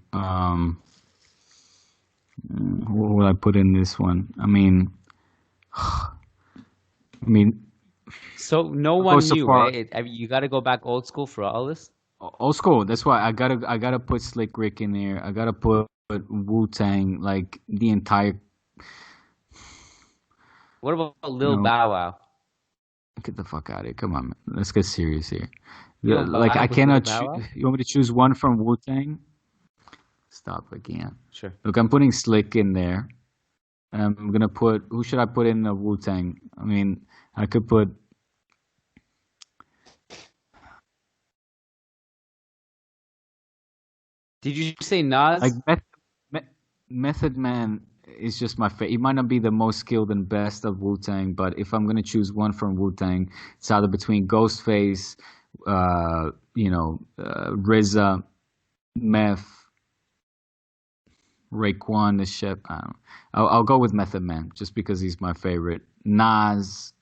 What will I put in this one? So no one knew, right? You got to go back old school for all this. Old school. That's why I gotta put Slick Rick in there. I gotta put Wu-Tang, like the entire. What about Lil Bow Wow? Get the fuck out of here! Come on, man. Let's get serious here. I cannot. You want me to choose one from Wu-Tang? Stop again. Sure. Look, I'm putting Slick in there, and I'm gonna put. Who should I put in the Wu-Tang? I could put. Did you say Nas? Like Method Man is just my favorite. He might not be the most skilled and best of Wu-Tang, but if I'm gonna choose one from Wu-Tang, it's either between Ghostface, RZA, Meth, Raekwon, the Chef. I'll go with Method Man just because he's my favorite. Nas,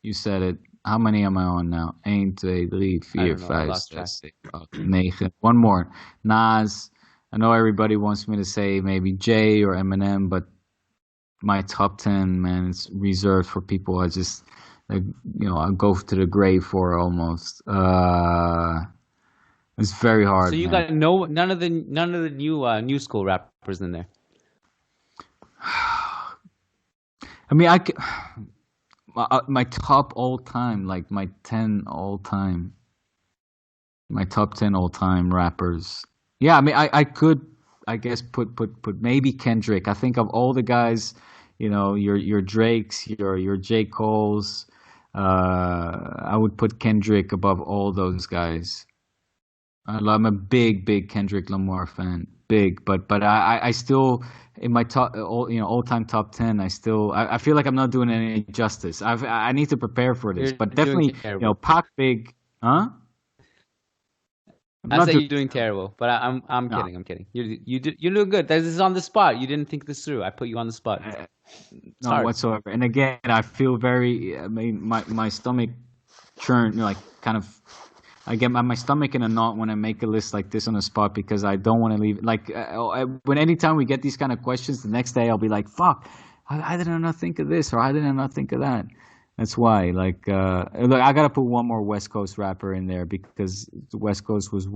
you said it. How many am I on now? 1, 2, 3, I 4, don't know. I 5, lost track. 6, 7, 8, 9. One more. Nas. I know everybody wants me to say maybe Jay or Eminem, but my top 10, man, it's reserved for people like, I go to the grave for almost. It's very So hard, you man. got none of the new school rappers in there. I mean, my top all time, like my 10 all time, my top 10 all time rappers. Yeah, I mean, I could, I guess, put maybe Kendrick. I think of all the guys, your Drakes, your J. Cole's. I would put Kendrick above all those guys. I'm a big Kendrick Lamar fan, big, but I still in my top all time top 10. I feel like I'm not doing any justice. I need to prepare for this, You're but doing definitely terrible. Pac big, huh? I'm I not say doing you're doing terrible, but I'm no, kidding. I'm kidding. You're doing good. This is on the spot. You didn't think this through. I put you on the spot. It's not hard. whatsoever. And again, I feel very. I mean, my stomach churn, like kind of. I get my stomach in a knot when I make a list like this on the spot because I don't want to leave. Like when anytime we get these kind of questions, the next day I'll be like, "Fuck, I did not think of this or I did not think of that." That's why. Like, look, I gotta put one more West Coast rapper in there because the West Coast was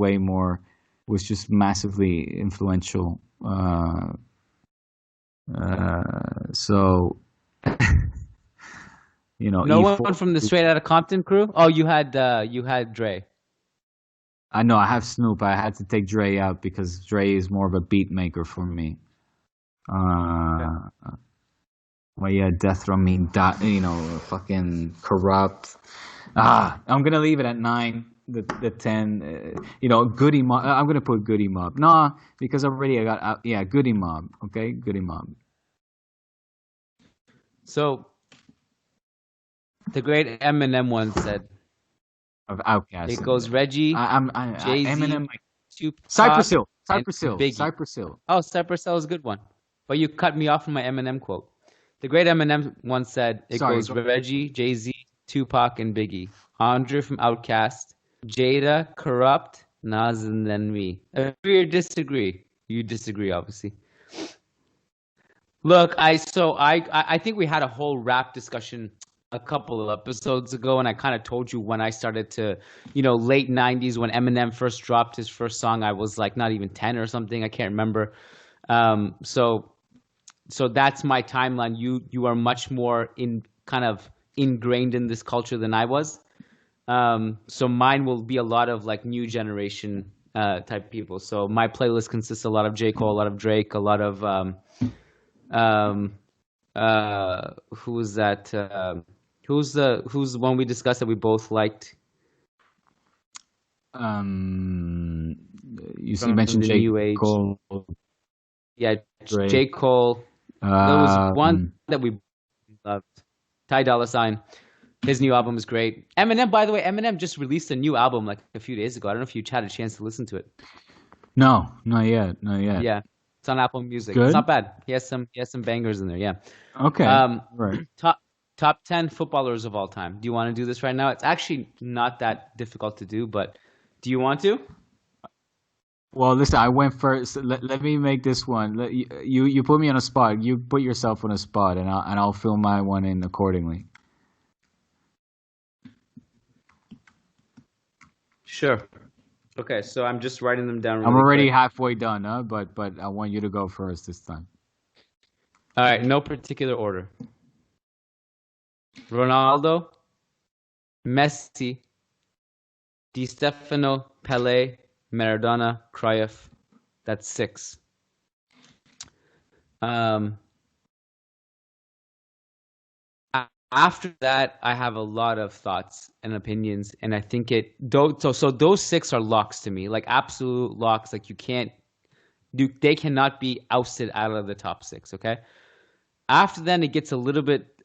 just massively influential. So, No E4. one from the Straight Outta Compton crew. Oh, you had Dre. I know I have Snoop. I had to take Dre out because Dre is more of a beat maker for me. Okay. Well, yeah, Death Row, fucking corrupt. I'm gonna leave it at 9. The 10. Goody Mob. I'm gonna put Goody Mob. Nah, because already I got Goody Mob. Okay, Goody Mob. So the great Eminem once said, Of Outkast. "It goes Reggie, Jay Z, Eminem. Tupac, Cypress Hill. and Cypress Hill. Biggie." Cypress Hill. Oh, Cypress Hill is a good one. But you cut me off from my Eminem quote. The great Eminem once said, "It Sorry. goes Reggie, Jay Z, Tupac, and Biggie. Andre from Outkast, Jada, Corrupt, Nas, and then me." Agree or disagree? You disagree, obviously. Look, I think we had a whole rap discussion a couple of episodes ago, and I kind of told you when I started to, late 90s when Eminem first dropped his first song, I was like not even 10 or something. I can't remember. So that's my timeline. You are much more ingrained in this culture than I was. So mine will be a lot of like new generation type people. So my playlist consists a lot of J. Cole, a lot of Drake, a lot of who was that? Who's the one we discussed that we both liked? You mentioned J. Cole. Yeah, Drake. J. Cole. There was one that we loved. Ty Dolla $ign. His new album is great. Eminem, by the way, Eminem just released a new album like a few days ago. I don't know if you had a chance to listen to it. No, not yet. Yeah, it's on Apple Music. Good? It's not bad. He has some bangers in there. Yeah. Okay. Right. Top 10 footballers of all time. Do you want to do this right now? It's actually not that difficult to do, but do you want to? Well, listen, I went first. Let me make this one. You put me on a spot. You put yourself on a spot, and I'll fill my one in accordingly. Sure. Okay, so I'm just writing them down. I'm already quick. halfway done, huh? But I want you to go first this time. All right, no particular order. Ronaldo, Messi, Di Stefano, Pelé, Maradona, Cruyff. That's 6. After that, I have a lot of thoughts and opinions, and I think so those 6 are locks to me, like absolute locks. Like they cannot be ousted out of the top 6. Okay. After then, it gets a little bit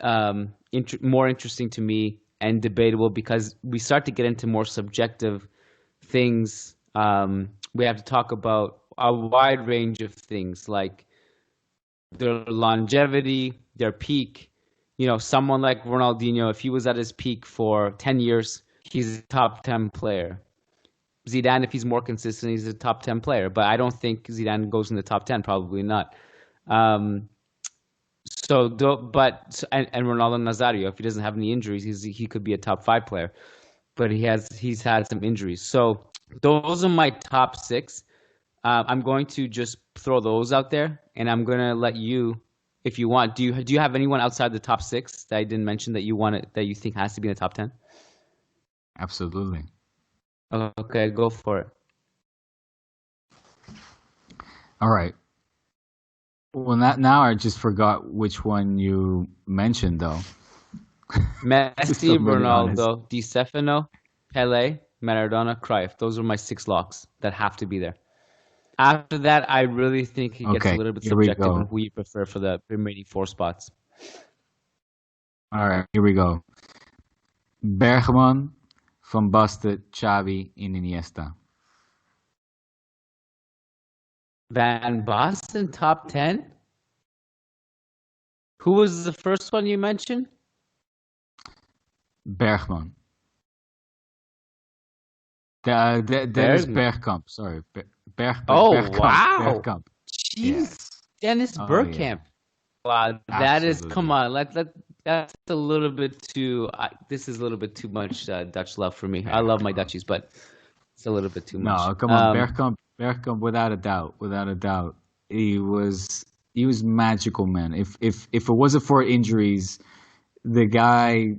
more interesting to me and debatable because we start to get into more subjective things. We have to talk about a wide range of things like their longevity, their peak, someone like Ronaldinho, if he was at his peak for 10 years, he's a top 10 player. Zidane, if he's more consistent, he's a top 10 player. But I don't think Zidane goes in the top 10, probably not. And Ronaldo Nazario, if he doesn't have any injuries, he could be a top 5 player. But he's had some injuries. So those are my top 6. I'm going to just throw those out there, and I'm going to let you, if you want, do you have anyone outside the top 6 that I didn't mention that you think has to be in the top 10? Absolutely. Okay, go for it. All right. Well, now I just forgot which one you mentioned, though. Messi, Ronaldo, Di Stefano, Pele, Maradona, Cruyff. Those are my 6 locks that have to be there. After that, I really think it gets a little bit subjective on who you prefer for the remaining 4 spots. All right, here we go. Bergman, Van Basten, Xavi, and Iniesta. Van Basten, top 10? Who was the first one you mentioned? Bergman. Dennis Bergkamp. Sorry. Bergkamp. Wow. Bergkamp. Jeez. Yeah. Dennis Bergkamp. Yeah. Wow. That is, come on. That's a little bit too, this is a little bit too much Dutch love for me. I love my Dutchies, but it's a little bit too much. No, come on. Bergkamp, without a doubt. He was magical, man. If it wasn't for injuries, the guy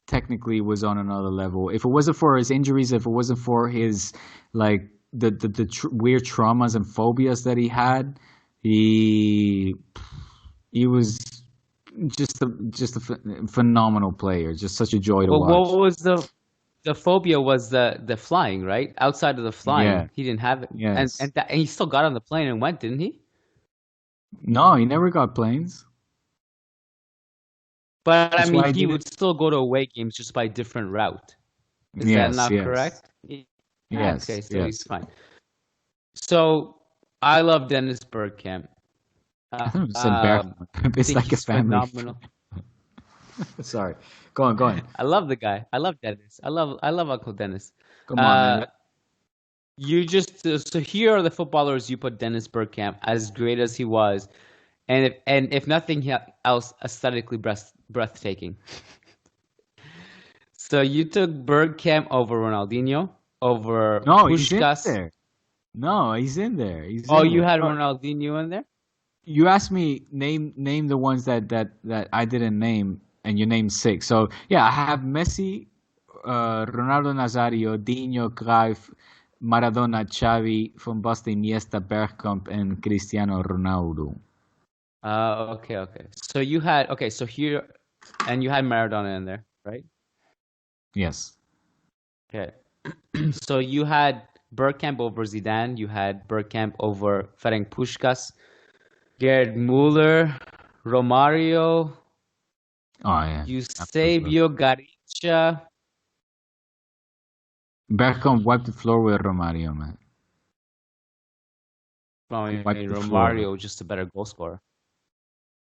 technically was on another level. If it wasn't for his injuries, if it wasn't for his the weird traumas and phobias that he had, he was just a phenomenal player. Just such a joy to watch. What was the phobia? Was the flying, right? Outside of the flying, he didn't have it. Yes. And he still got on the plane and went, didn't he? No, he never got planes. But I mean, he would still go to away games just by a different route. Is that not correct? Yes. Okay, so he's fine. So I love Dennis Bergkamp. It's like a family. Phenomenal. Sorry, go on. I love the guy. I love Dennis. I love Uncle Dennis. Come on, man. So here are the footballers you put Dennis Bergkamp, as great as he was, and if nothing else, aesthetically breathtaking. So you took Bergkamp over Ronaldinho, over Puskás. He's in there. You had Ronaldinho in there? You asked me name the ones that I didn't name, and you named 6. So yeah, I have Messi, Ronaldo Nazario, Dinho, Cruyff, Maradona, Xavi, Van Basten, Iniesta, Bergkamp, and Cristiano Ronaldo. Okay. So you had here, and you had Maradona in there, right? Yes. Okay. So you had Bergkamp over Zidane. You had Bergkamp over Ferenc Puskás, Gerd Müller, Romario. Oh yeah. Eusebio Garrincha. Bergkamp wiped the floor with Romario, man. Well, I mean, Romario was just a better goal scorer.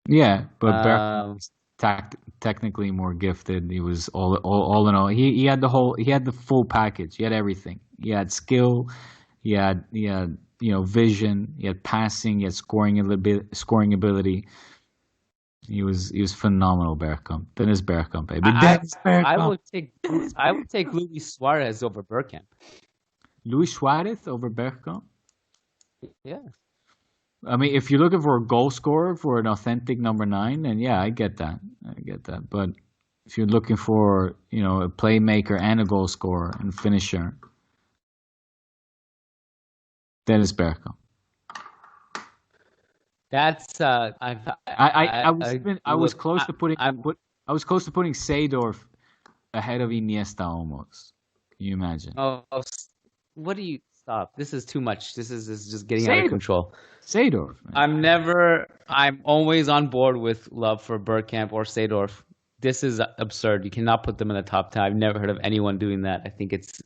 Yeah, but Bergkamp was technically more gifted. He was all in all. He had the full package. He had everything. He had skill. He had vision. He had passing. He had scoring ability. He was phenomenal, Bergkamp. Dennis Bergkamp, baby. I would take Luis Suarez over Bergkamp. Luis Suarez over Bergkamp? Yeah. I mean, if you're looking for a goal scorer for an authentic number 9, then yeah, I get that. But if you're looking for, a playmaker and a goal scorer and finisher, Dennis Bergkamp. That's I was close to putting Seedorf ahead of Iniesta almost. Can you imagine? Oh, what do you stop? This is too much. This is just getting out of control. Seedorf. I'm always on board with love for Bergkamp or Seedorf. This is absurd. You cannot put them in the top 10. I've never heard of anyone doing that. I think it's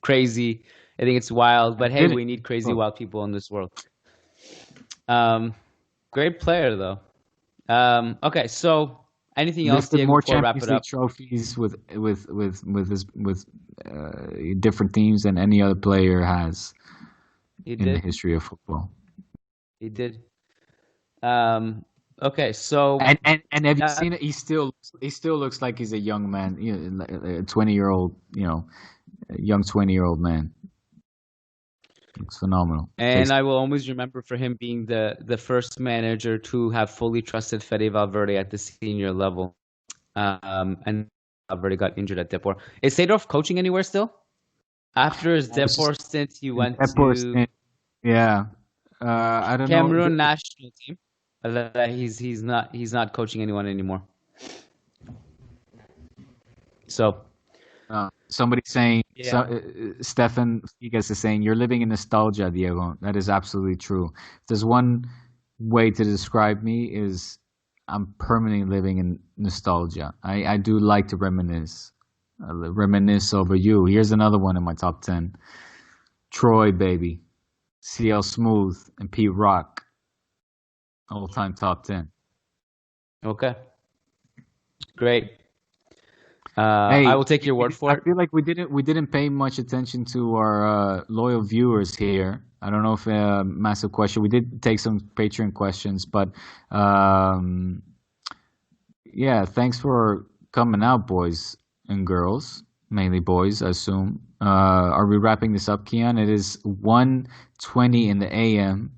crazy. I think it's wild. But hey, we need crazy wild people in this world. Great player though. Okay, so Anything else, Lifted Diego, more before I wrap Champions it League up? trophies with different teams than any other player has He in the did. history of football. He did. Okay, so And have you that, seen it? He still looks like he's a young man, like a 20-year-old, a young 20-year-old man. Looks phenomenal. and I will always remember for him being the first manager to have fully trusted Fede Valverde at the senior level. And Valverde got injured at Depor. Is Seedorf coaching anywhere still? After his Depor stint, he went to yeah. I don't know. Cameroon national team. He's not coaching anyone anymore. So somebody saying, yeah. Stefan Figas is saying, you're living in nostalgia, Diego. That is absolutely true. If there's one way to describe me is I'm permanently living in nostalgia. I do like to reminisce over you. Here's another one in my top 10. Troy, baby. CL Smooth and Pete Rock. All-time top 10. Okay. Great. Hey, I will take your word for it. I feel like we didn't pay much attention to our loyal viewers here. I don't know if massive question. We did take some Patreon questions, but yeah, thanks for coming out, boys and girls. Mainly boys, I assume. Are we wrapping this up, Kiyan? It is 1:20 in the AM.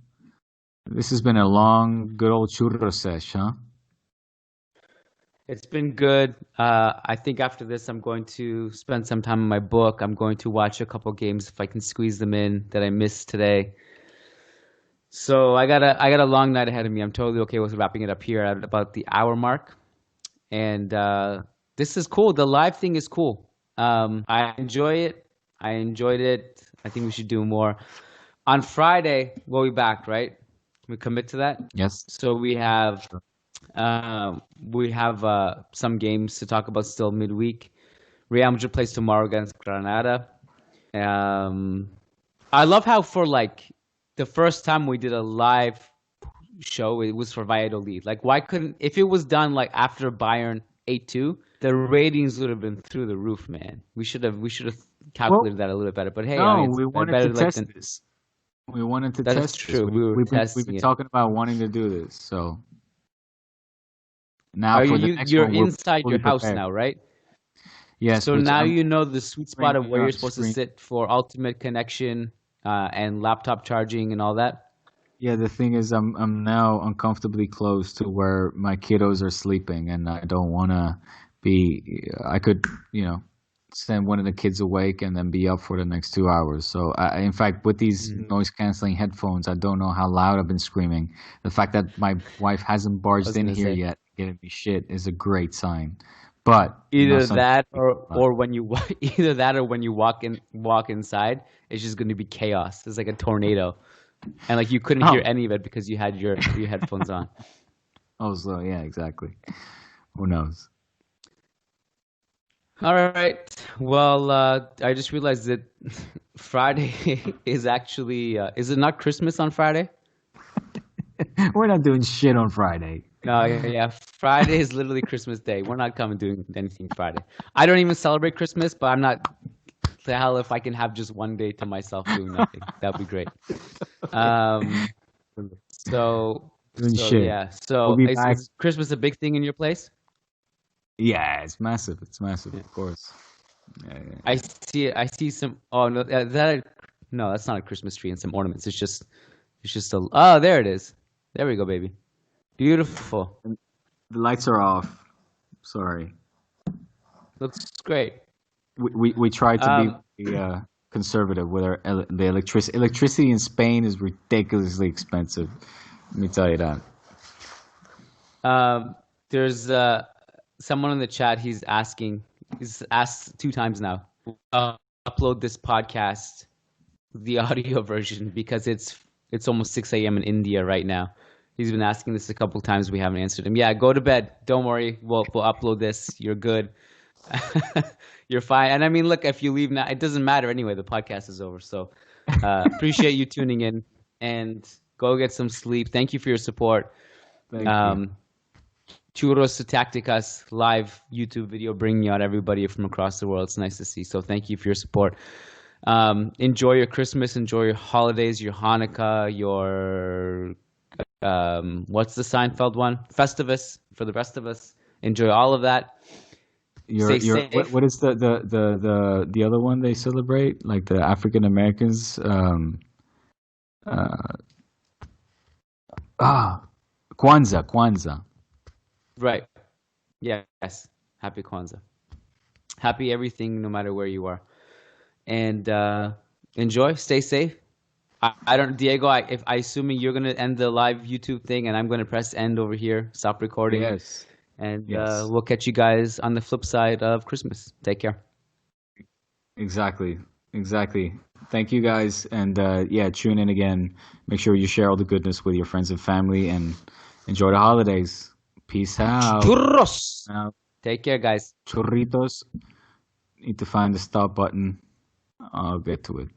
This has been a long, good old churro sesh, huh? It's been good. I think after this, I'm going to spend some time on my book. I'm going to watch a couple games if I can squeeze them in that I missed today. So I got a long night ahead of me. I'm totally okay with wrapping it up here at about the hour mark. And this is cool. The live thing is cool. I enjoy it. I enjoyed it. I think we should do more. On Friday, we'll be back, right? Can we commit to that? Yes. So we have some games to talk about still midweek. Real Madrid plays tomorrow against Granada. I love how for like the first time we did a live show, it was for Valladolid. Like, why couldn't, if it was done like after Bayern 8-2, the ratings would have been through the roof, man. We should have calculated that a little bit better. But hey, we wanted to test this. We wanted to test this. That's true. We've been talking about wanting to do this, so. Now you're inside your house now, right? Yes. So now you know the sweet spot of where you're supposed to sit for ultimate connection and laptop charging and all that. Yeah, the thing is, I'm now uncomfortably close to where my kiddos are sleeping, and I don't want to be. I could, send one of the kids awake and then be up for the next 2 hours. So, in fact, with these noise canceling headphones, I don't know how loud I've been screaming. The fact that my wife hasn't barged in here yet, giving me shit, is a great sign. But either that or when you walk inside, it's just going to be chaos. It's like a tornado, and like you couldn't hear any of it because you had your headphones on. Oh, so yeah, exactly. Who knows? All right. Well, I just realized that Friday is actually is it not Christmas on Friday? We're not doing shit on Friday. No, yeah. Friday is literally Christmas Day. We're not coming doing anything Friday. I don't even celebrate Christmas, but I'm not. The hell, if I can have just one day to myself doing nothing, that'd be great. So yeah. So is Christmas a big thing in your place? Yeah, it's massive. It's massive, of course. Yeah. I see some. Oh no, no, that's not a Christmas tree and some ornaments. It's just a. Oh, there it is. There we go, baby. Beautiful. The lights are off. Sorry. Looks great. We tried to be conservative with the electricity. Electricity in Spain is ridiculously expensive. Let me tell you that. There's someone in the chat. He's asked 2 times now. Upload this podcast, the audio version, because it's almost 6 a.m. in India right now. He's been asking this a couple times. We haven't answered him. Yeah, go to bed. Don't worry. We'll upload this. You're good. You're fine. And I mean, look, if you leave now, it doesn't matter anyway. The podcast is over. So appreciate you tuning in, and go get some sleep. Thank you for your support. Thank you. Churros y Tácticas live YouTube video bringing out everybody from across the world. It's nice to see. So thank you for your support. Enjoy your Christmas, enjoy your holidays, your Hanukkah, your what's the Seinfeld one? Festivus for the rest of us. Enjoy all of that. Stay safe. What is the other one they celebrate? Like the African Americans? Kwanzaa. Right. Yes. Happy Kwanzaa. Happy everything, no matter where you are. And enjoy. Stay safe. I don't, Diego. I assuming you're gonna end the live YouTube thing, and I'm gonna press end over here. Stop recording. Yes. And we'll catch you guys on the flip side of Christmas. Take care. Exactly. Thank you guys, and tune in again. Make sure you share all the goodness with your friends and family, and enjoy the holidays. Peace out. Churros. Take care, guys. Churritos. Need to find the stop button. I'll get to it.